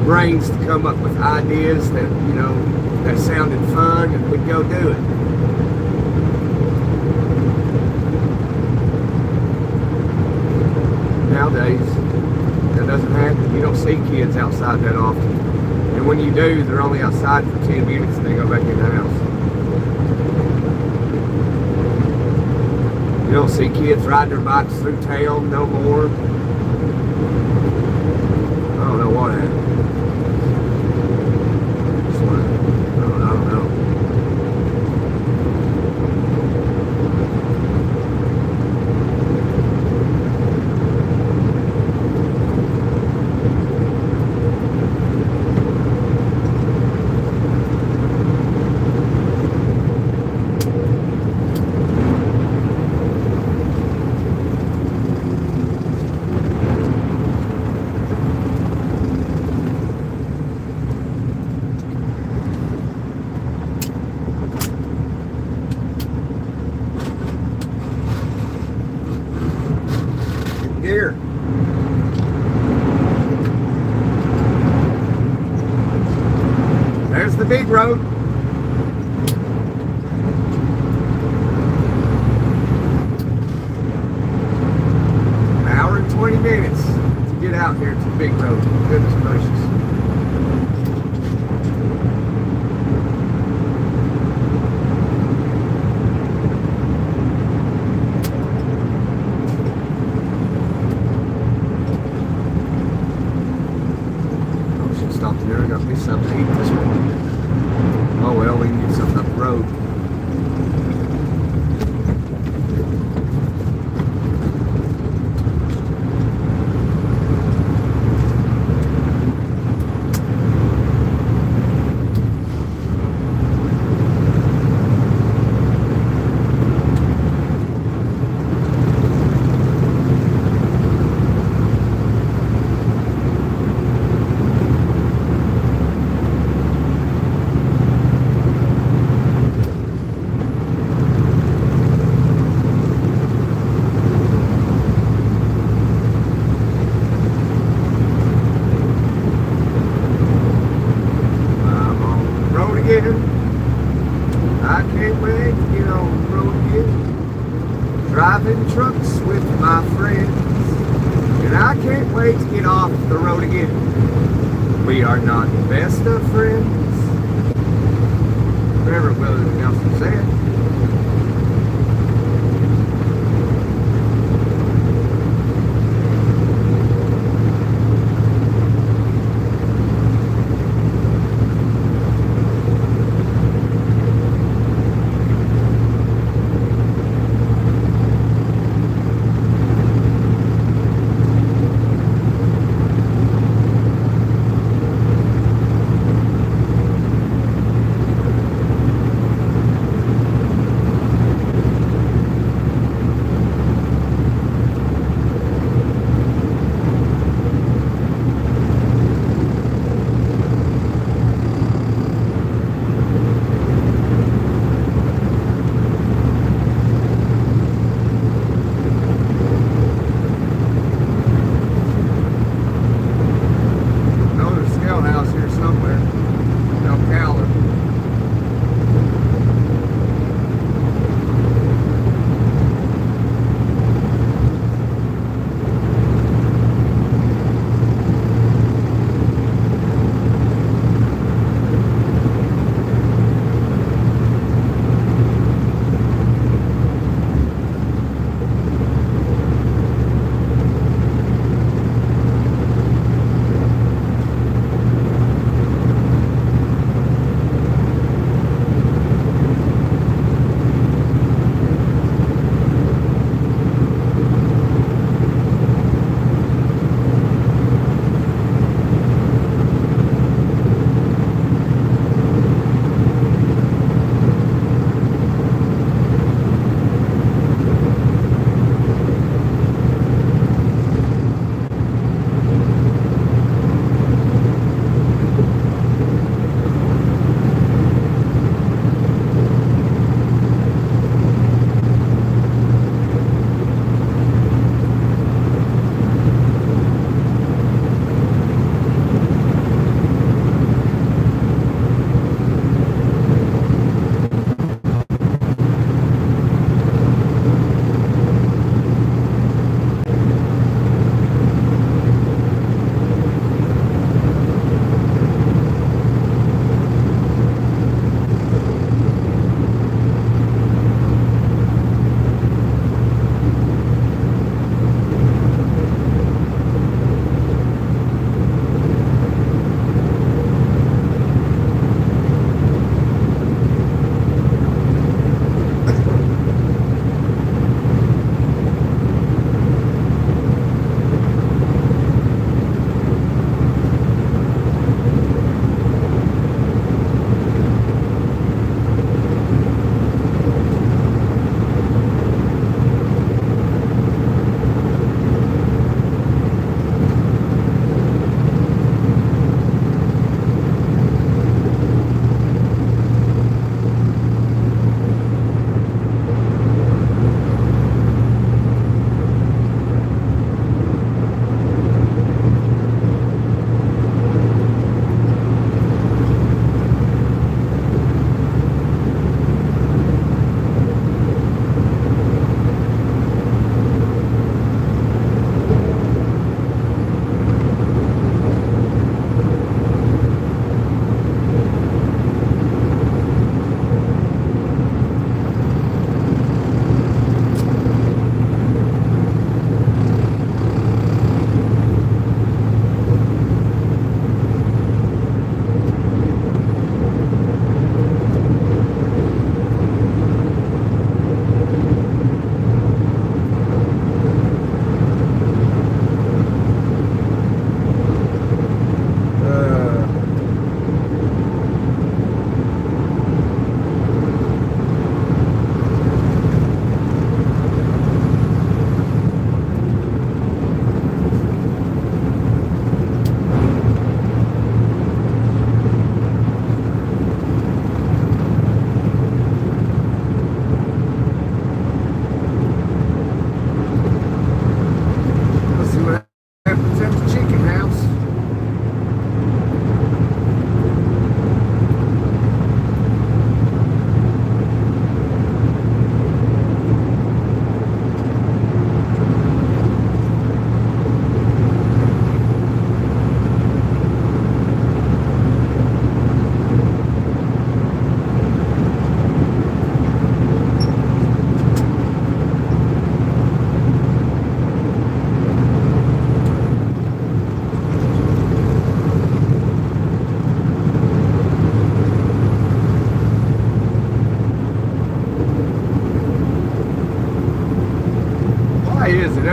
brains to come up with ideas that, that sounded fun, and we'd go do it. Nowadays, that doesn't happen. You don't see kids outside that often. And when you do, they're only outside for 10 minutes and they go back in the house. You don't see kids riding their bikes through town no more. I don't know what happened. I don't know. Here. There's the big road. An hour and 20 minutes to get out here to the big road. Goodness gracious. There, got me something to eat this morning. Oh well, we can get something up the road. I can't wait to get on the road again. Driving trucks with my friends. And I can't wait to get off the road again. We are not the best of friends, Never will anything else to say it.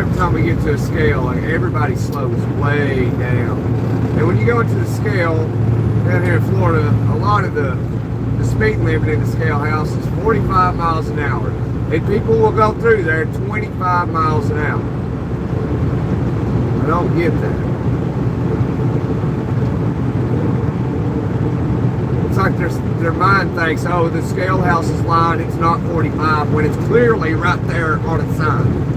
every time we get to a scale, like everybody slows way down. And when you go into the scale down here in Florida, a lot of the speed limit in the scale house is 45 miles an hour. And people will go through there 25 miles an hour. I don't get that. It's like their mind thinks, oh, the scale house is lying, it's not 45, when it's clearly right there on its sign.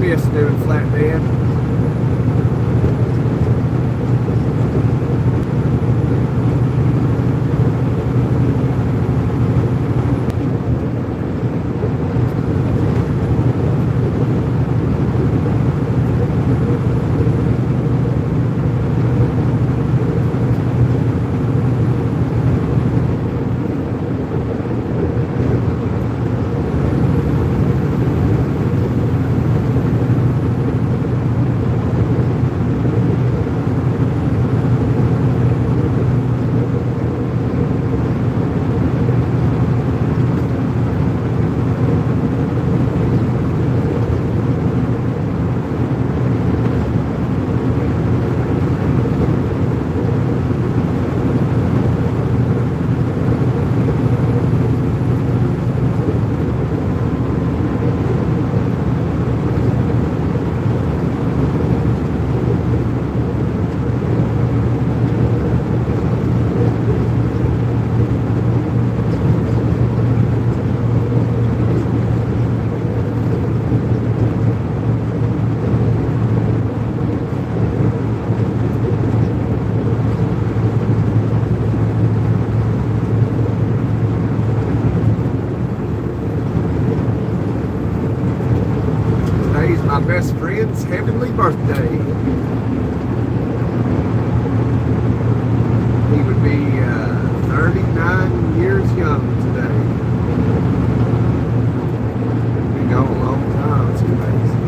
miss doing flatbed. Today's my best friend's heavenly birthday. He would be 39 years young today. Been gone a long time. It's amazing.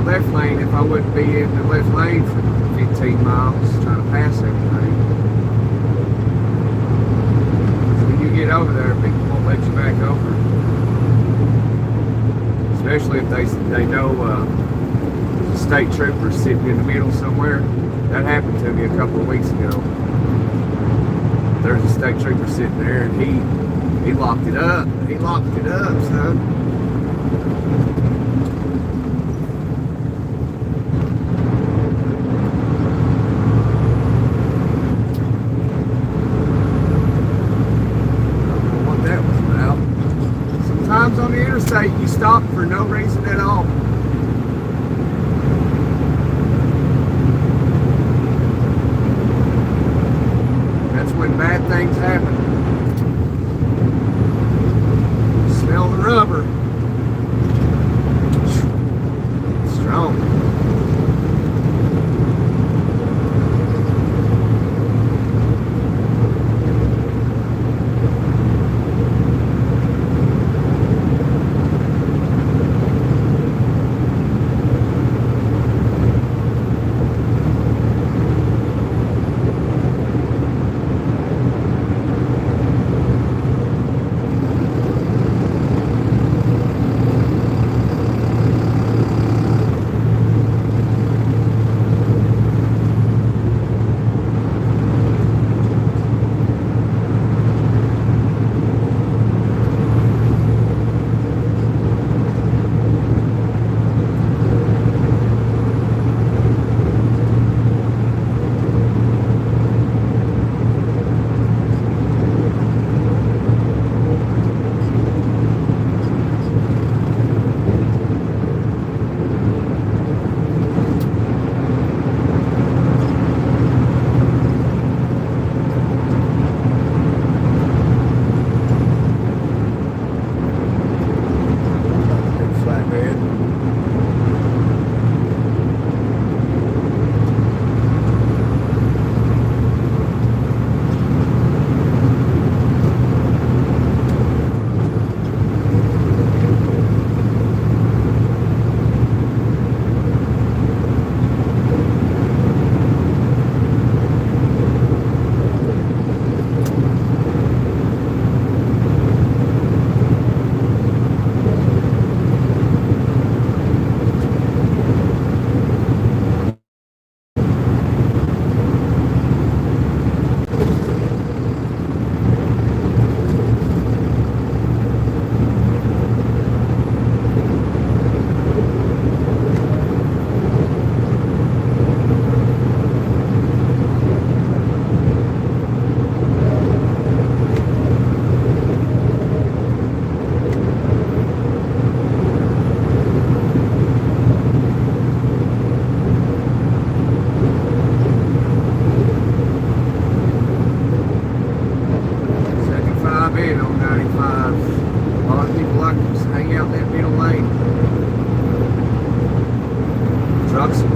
Left lane if I wouldn't be in the left lane for 15 miles trying to pass everything. So when you get over there, people won't let you back over. Especially if they know there's a state trooper sitting in the middle somewhere. That happened to me a couple of weeks ago. There's a state trooper sitting there and he locked it up. He locked it up, son. Sometimes on the interstate you stop for no reason at all. That's when bad things happen. Smell the rubber. Strong.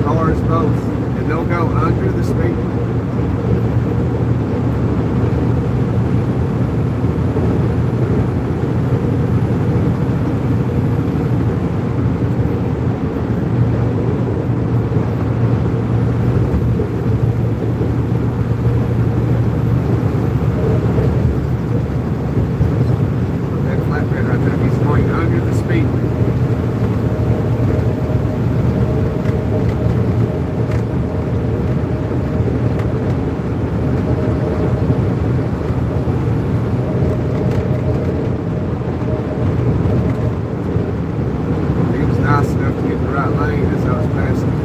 cars both, and they'll go under the speed limit. That flatbed right there, he's going under the speed limit. He was nice enough to get in the right lane as I was passing.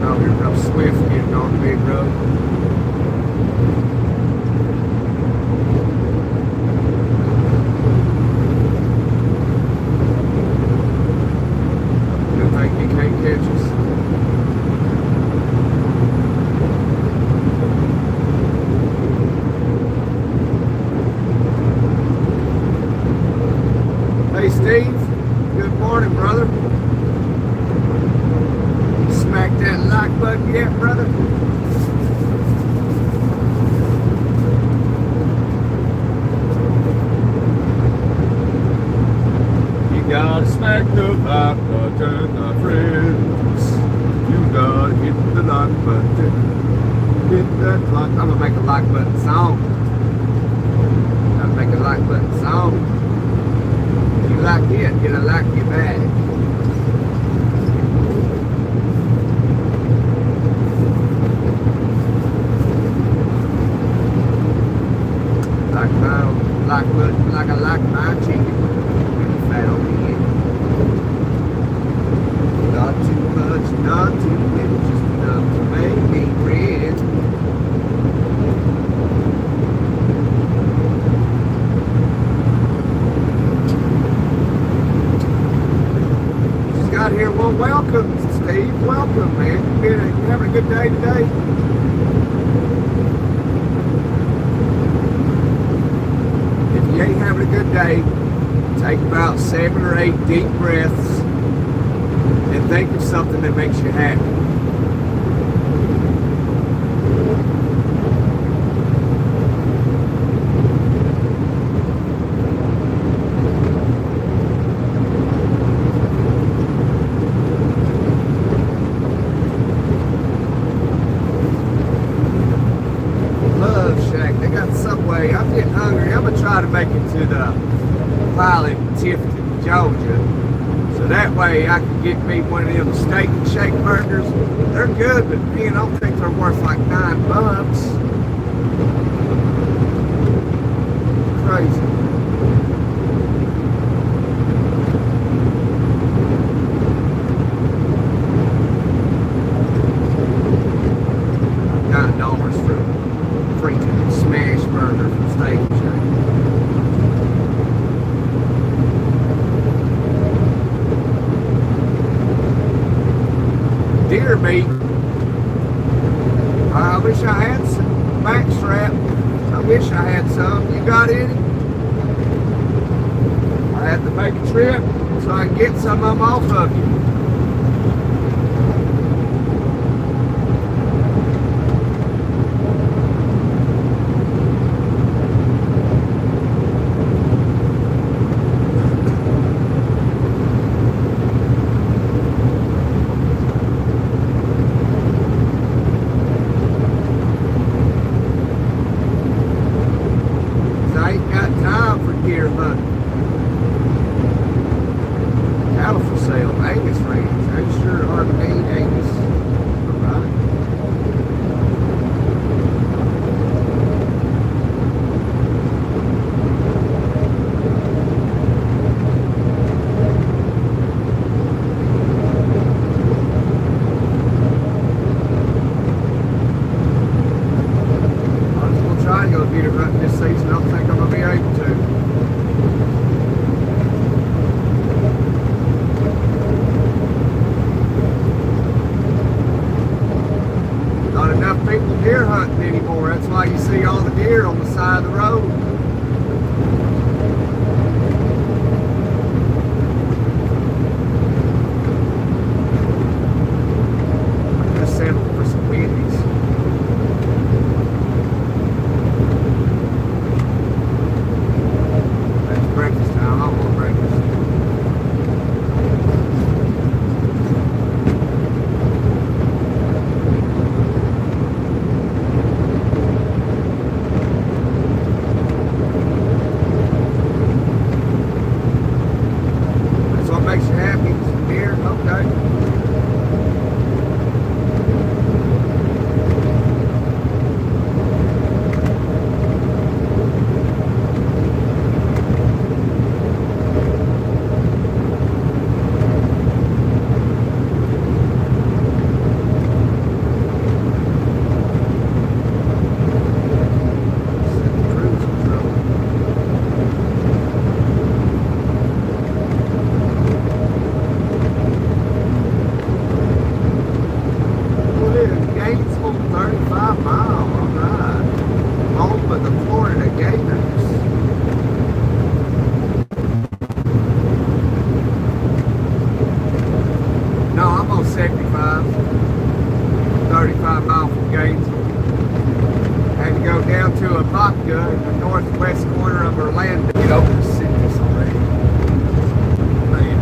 Oh, here comes Swift getting on the big road. Good thing he can't catch us. Hey Steve, good morning, brother. Smack that like button yet, brother? You gotta smack the like button, my friends. You gotta hit the like button. Hit that like. I'm gonna make a like button song. Gotta make a like button song. If you like it, get a like you back. Like I like my chicken. Really fat on the end. Not too much, not too little, just enough to make me red. Just got here. Well, welcome, Steve. Welcome, man. You having a good day today? If you ain't having a good day, take about 7 or 8 deep breaths and think of something that makes you happy. Love Shack, they got Subway. I'm getting hungry. I'm gonna try to make it to the Pilot in Tifton, Georgia, so that way I can get me one of them steak and shake burgers. They're good, but man, I don't think they're worth like $9. Crazy. $9 for a freaking smash burger from Steak and Shake. Deer meat. I wish I had some back strap. I wish I had some. You got any? I had to make a trip so I can get some of them off of you. I ain't got time for deer hunting. cattle for sale. Angus Ranch. Are you sure Arcade Angus? Alright. I'm just gonna try and go deer hunting this season. I don't think I'm gonna be able to. Not enough people deer hunting anymore. That's why you see all the deer on the side of the road. Just settled for some pennies. That's breakfast time. I want breakfast. That's what makes you happy. Some deer. Okay. Cruise control. We live in Gainesville, 35 miles. Alright. Home of the Florida Gators. No, I'm on 75. 35 miles from Gainesville. Had to go down to Apopka in the northwest corner of Orlando. Get over the cities already. Man.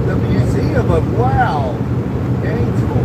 The Museum of Wow, Gainesville.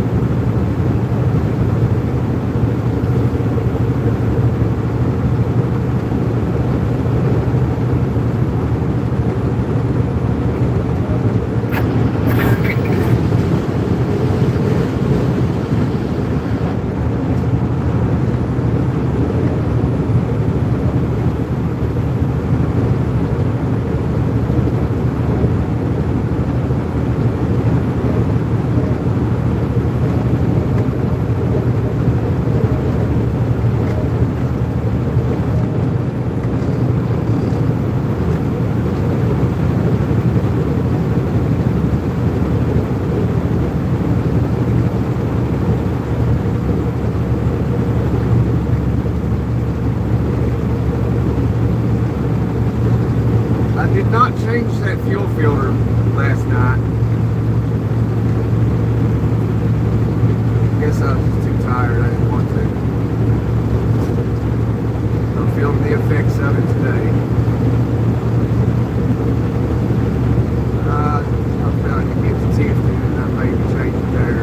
night. I guess I was just too tired. I didn't want to. I'm feeling the effects of it today. I feel like it gets tempting and I maybe change it there.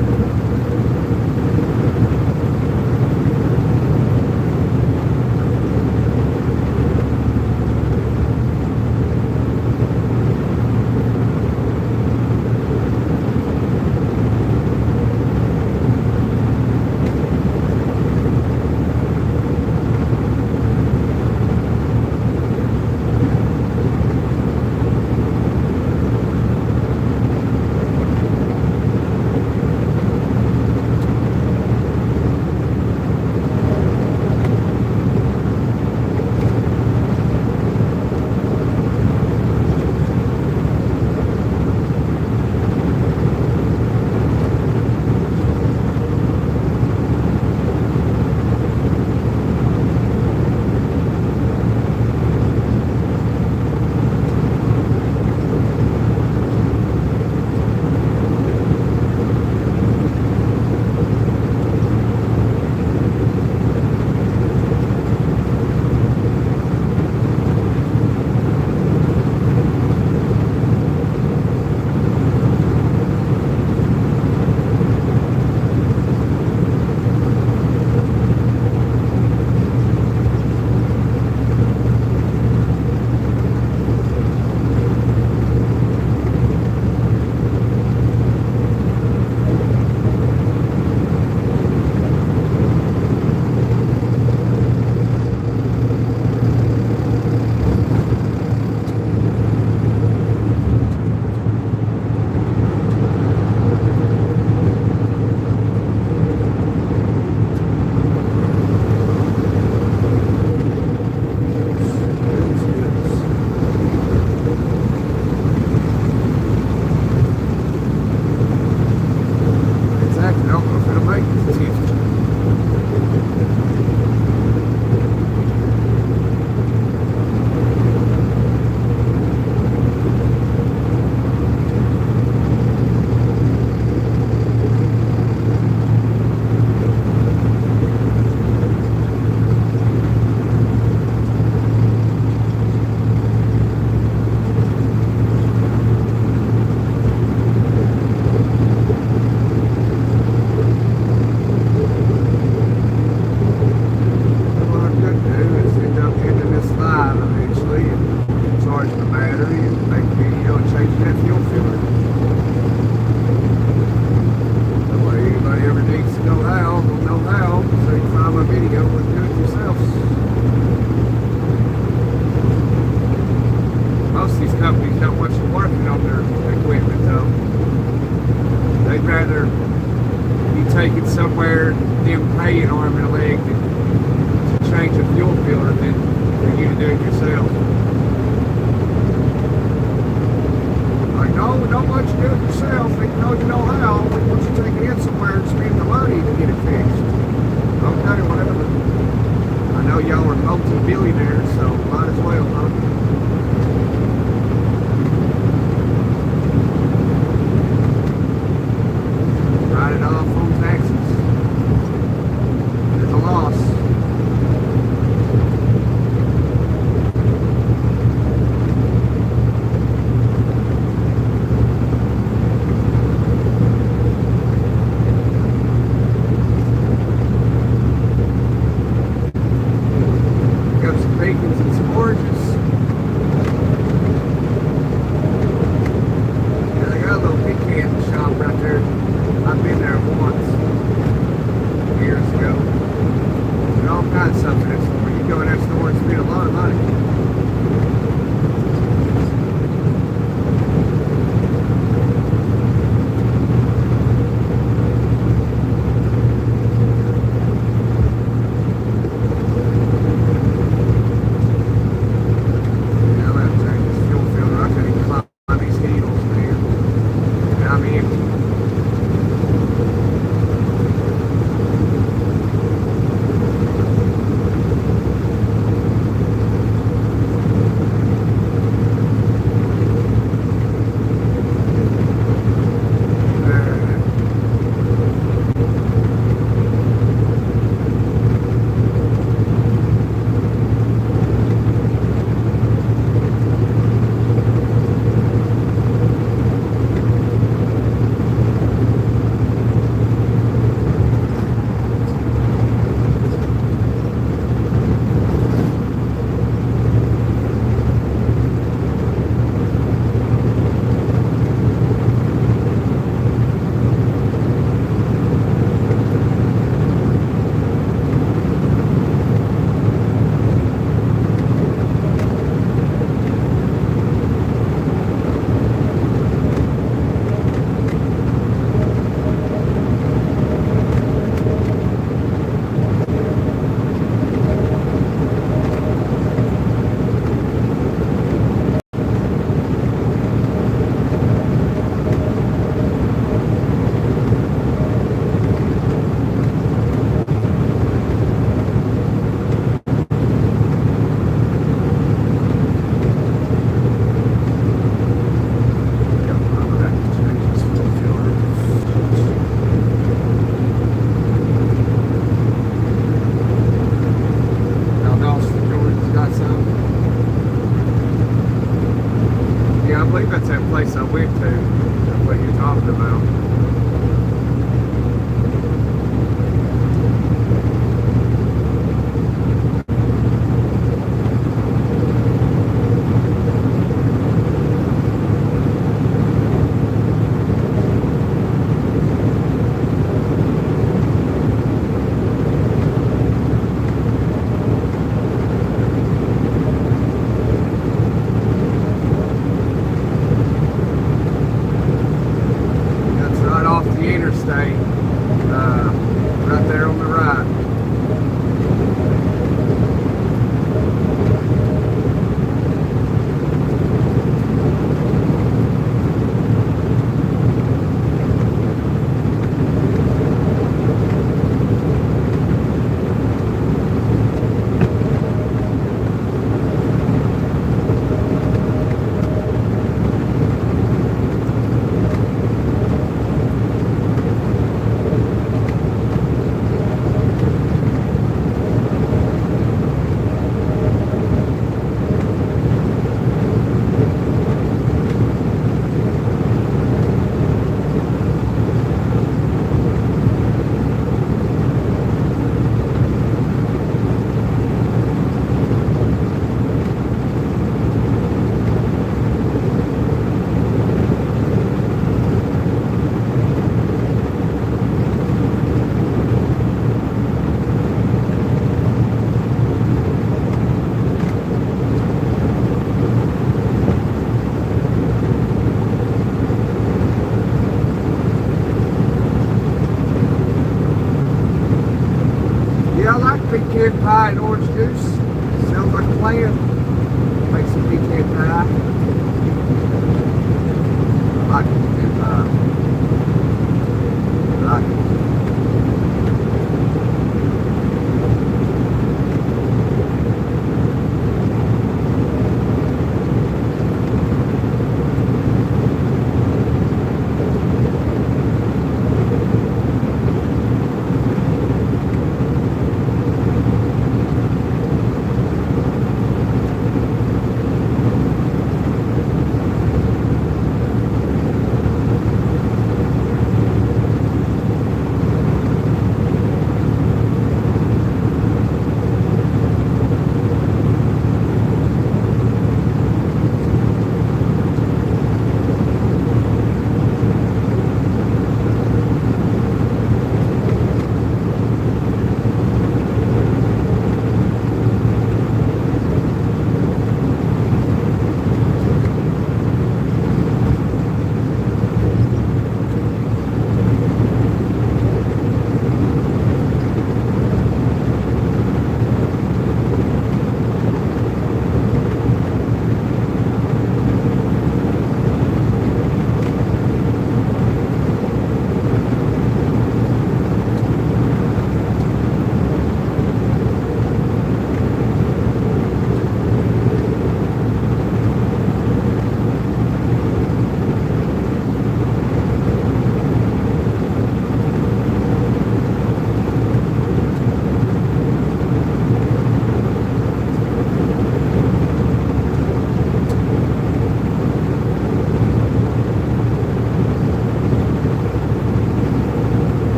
That's what you're talking about. That's right off the interstate, right there on the right. Yeah, I like pecan pie and orange juice. Sounds like a plan. Make some pecan pie. I like pecan pie. I like it.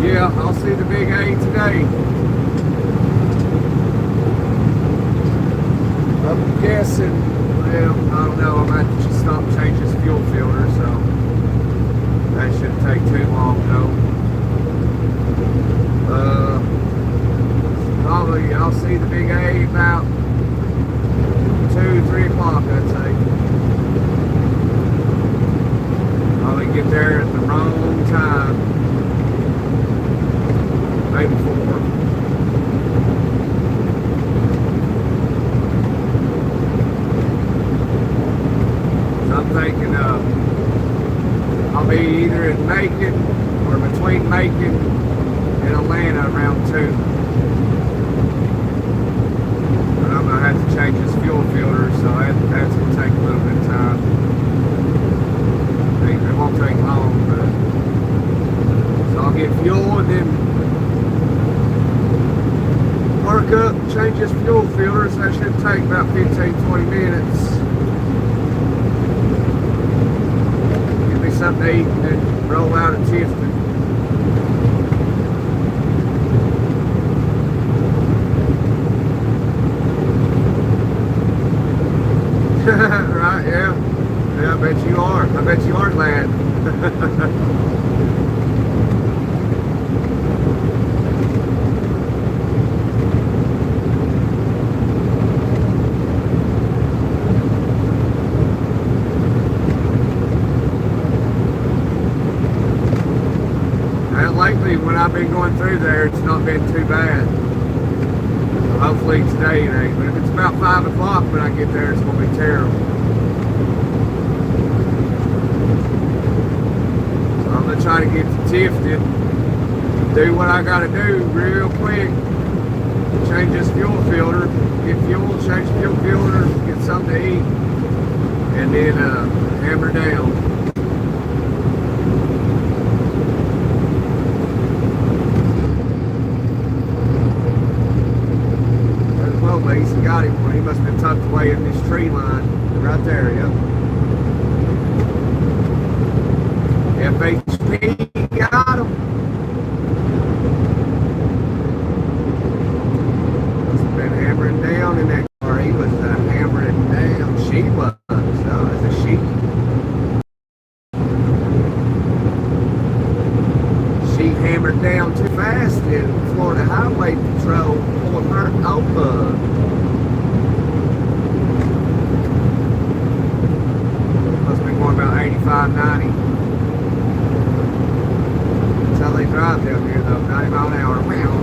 Yeah, I'll see the big A today. I'm guessing, well, I don't know, I might just stop and change this fuel filter, so that shouldn't take too long though. Probably I'll see the big A about 2, 3 o'clock, I'd say. Probably get there at the wrong time. Maybe 4. So I'm thinking I'll be either in Macon Macon, or between Macon and Atlanta around 2. But I'm going to have to change this fuel filter, so that's going to take a little bit of time. It won't take long, but so I'll get fuel and then work up, change this fuel filter. So that should take about 15-20 minutes. Give me something to eat and then roll out of Tifton. Right, yeah. Yeah, I bet you are. I bet you are glad. And lately, when I've been going through there, it's not been too bad. Hopefully today it ain't. But if it's about 5 o'clock when I get there, it's going to be terrible. So I'm going to try to get to Tifton, do what I got to do real quick. Change this fuel filter, get fuel, change the fuel filter, get something to eat, and then hammer down. He's got him. He must have been tucked away in this tree line. Right there, yep. FHP got him. Must have been hammering down in that car. He was hammering down. She was. So it's a she. She hammered down too fast and Florida Highway Patrol pulled her over. About 85, 90. That's how they drive down here though, 90 mile an hour. Wow.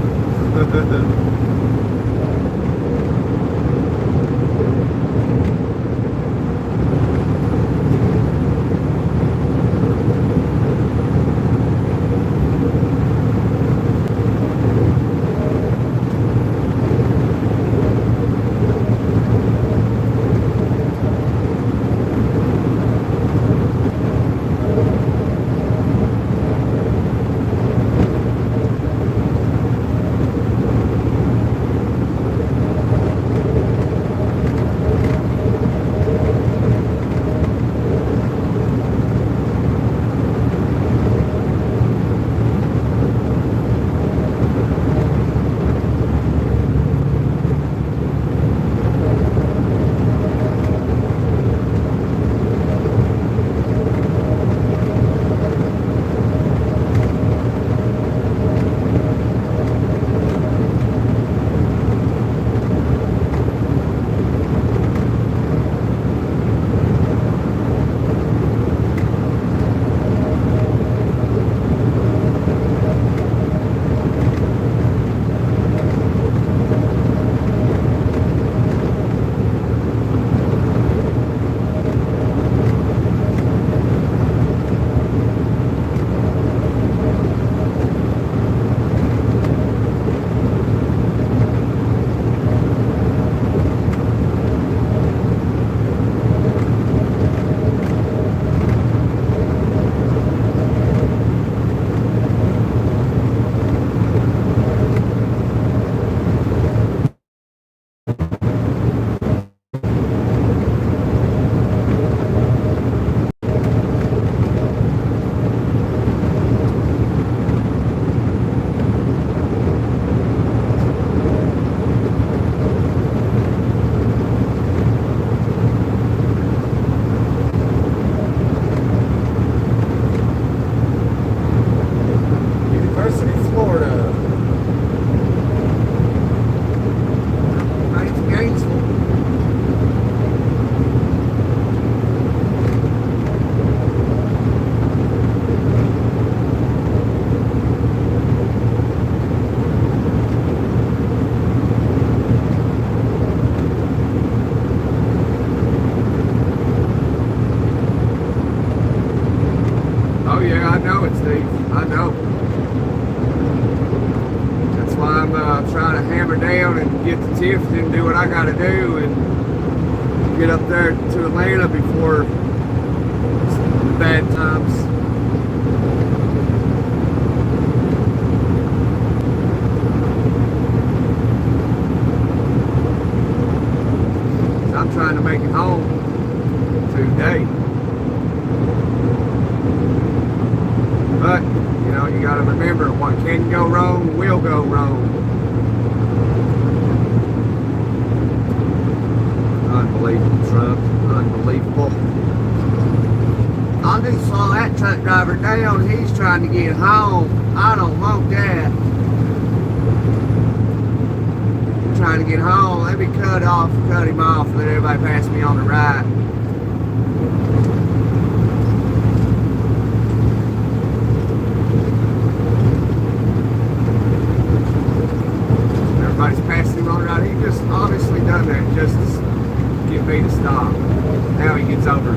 I know. That's why I'm trying to hammer down and get to Tifton and do what I got to do and get up there to Atlanta before the bad times. I'm trying to make it home today. But, you know, you got to remember what can go wrong will go wrong. Unbelievable truck. Unbelievable. I just saw that truck driver down. He's trying to get home. I don't want that. Trying to get home. Let me cut him off, let everybody pass me on the right. Everybody's passing him on the right. He just obviously done that just to get me to stop. Now he gets over.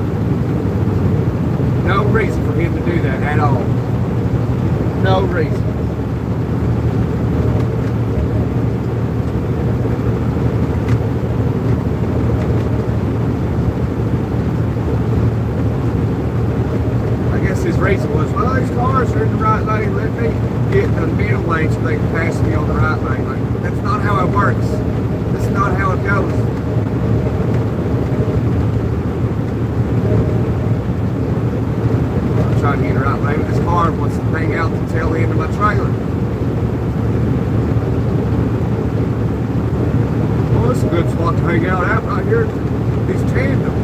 No reason for him to do that at all. No reason. His reason was, well, these cars are in the right lane, let me get in the middle lane so they can pass me on the right lane. Like, that's not how it works. That's not how it goes. I'm trying to get in the right lane with this car and wants to hang out the tail end of my trailer. Well, it's a good spot to hang out at right here. These tandems.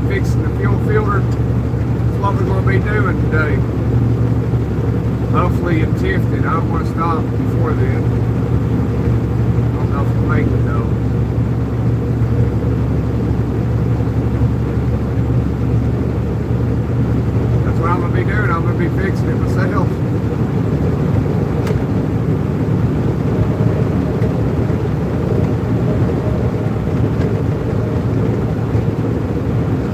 Fixing the fuel filter. That's what we're going to be doing today. Hopefully in Tifton. I don't want to stop before then. I don't know if we'll make it though. That's what I'm going to be doing. I'm going to be fixing it myself.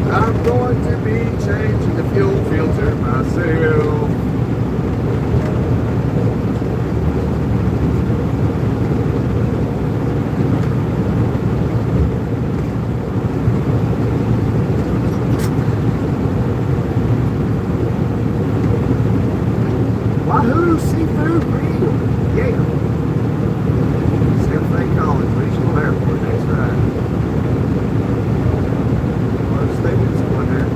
I'm going to be changing the fuel filter myself. Seafood, really? Yeah. Santa Fe College Regional Airport, that's right. A lot of students going there.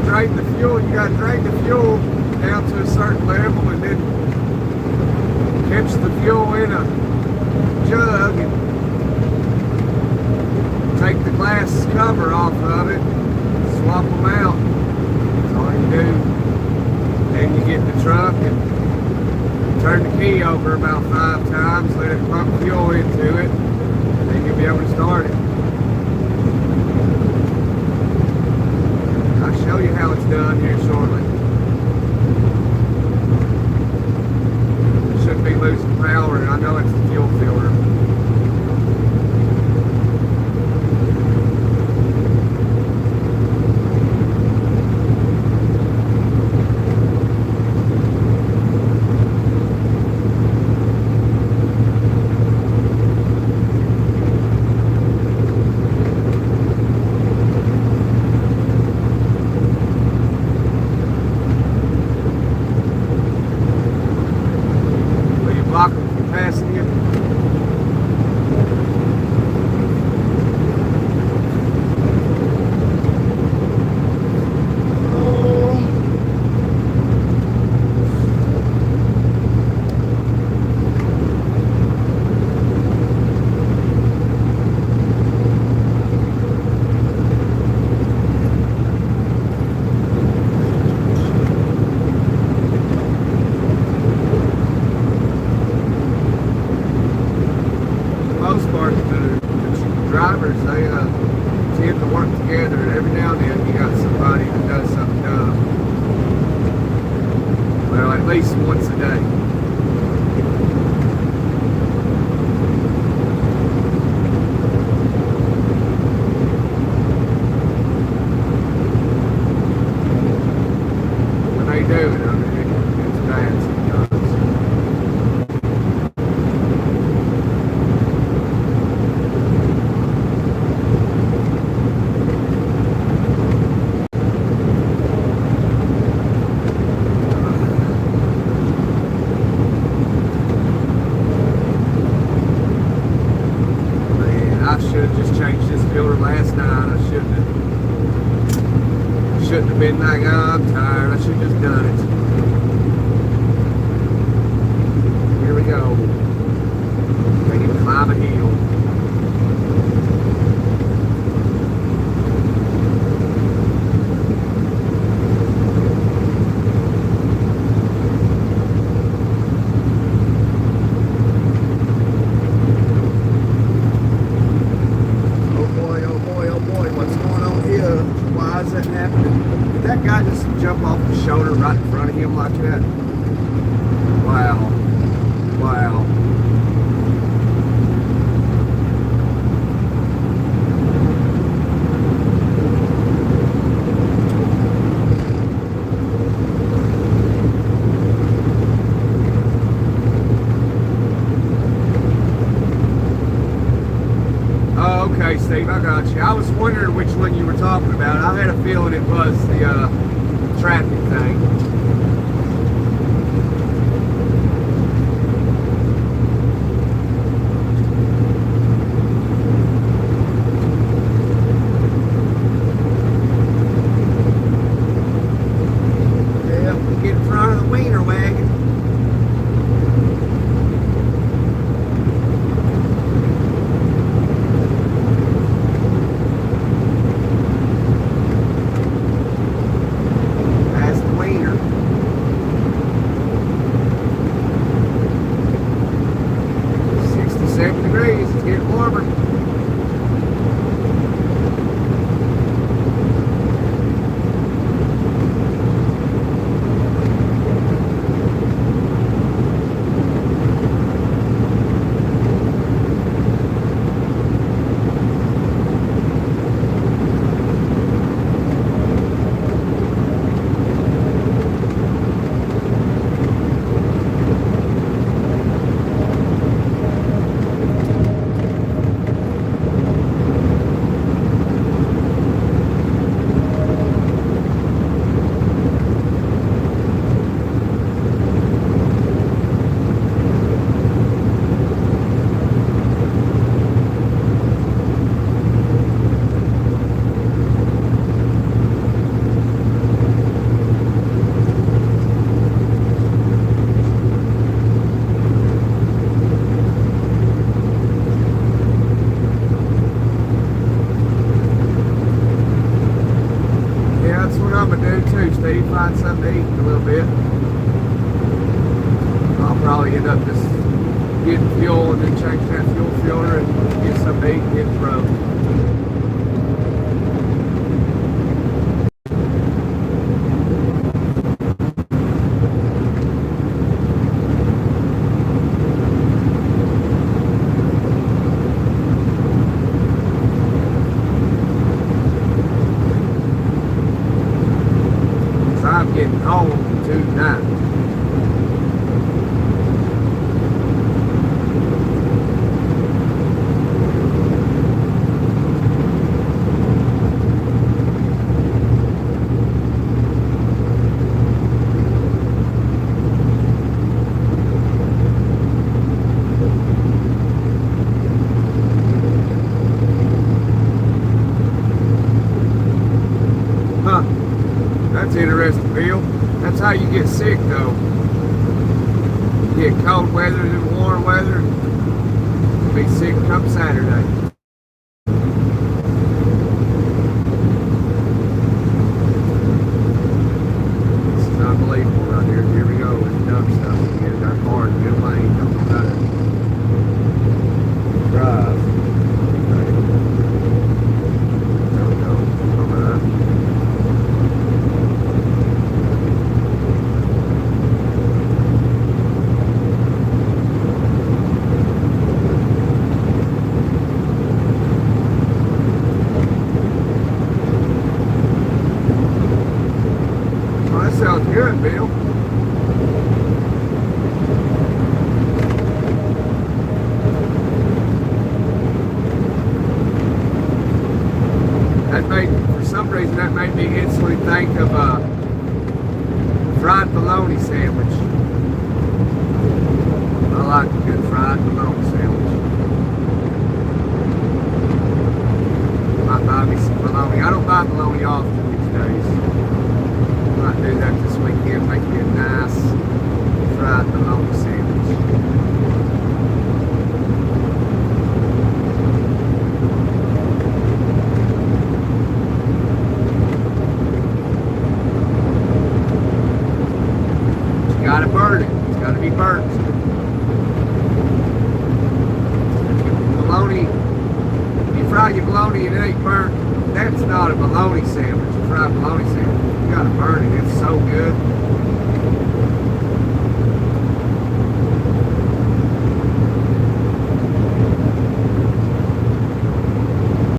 Drain the fuel, you got to drain the fuel down to a certain level and then catch the fuel in a jug and take the glass cover off of it, swap them out. That's all you do. Then you get in the truck and turn the key over about 5 times, let it pump fuel into it, and then you'll be able to start it. I'll show you how it's done here shortly. Shouldn't be losing power, and I know it's the fuel filter. Drivers, they tend to work together, and every now and then you got somebody that does something dumb. Well, at least once a day. When they do it, I mean, it's bad sometimes. I should have just changed this filter last night. I shouldn't have been like, oh, I'm tired. I should have just done it. Here we go. Ready to climb a hill. Why is that happening? Did that guy just jump off the shoulder right in front of him like that? Wow. Wow. Okay, Steve, I got you. I was wondering which one you were talking about. I had a feeling it was the traffic thing. what I'm gonna do too, Steve. Find something to eat in a little bit. I'll probably end up just getting fuel and then changing that fuel filter and get something to eat and hit the road. I'm getting home tonight. Huh. That's interesting, Bill. That's how you get sick, though. You get cold weather and warm weather. You'll be sick come Saturday. This is unbelievable right here. Here we go with dumb stuff. We get our car in good lane. Don't know how to drive. Don't know. Sounds good, Bill. That made, for some reason, that made me instantly think of a fried bologna sandwich. I like a good fried bologna sandwich. Might buy me some bologna. I don't buy bologna often these days. Might do that this weekend, make me a nice fried bologna sandwich. You gotta burn it. It's gotta be burnt. Bologna, you fry your bologna and it ain't burnt, that's not a bologna sandwich, a fried bologna sandwich. You gotta burn it, it's so good.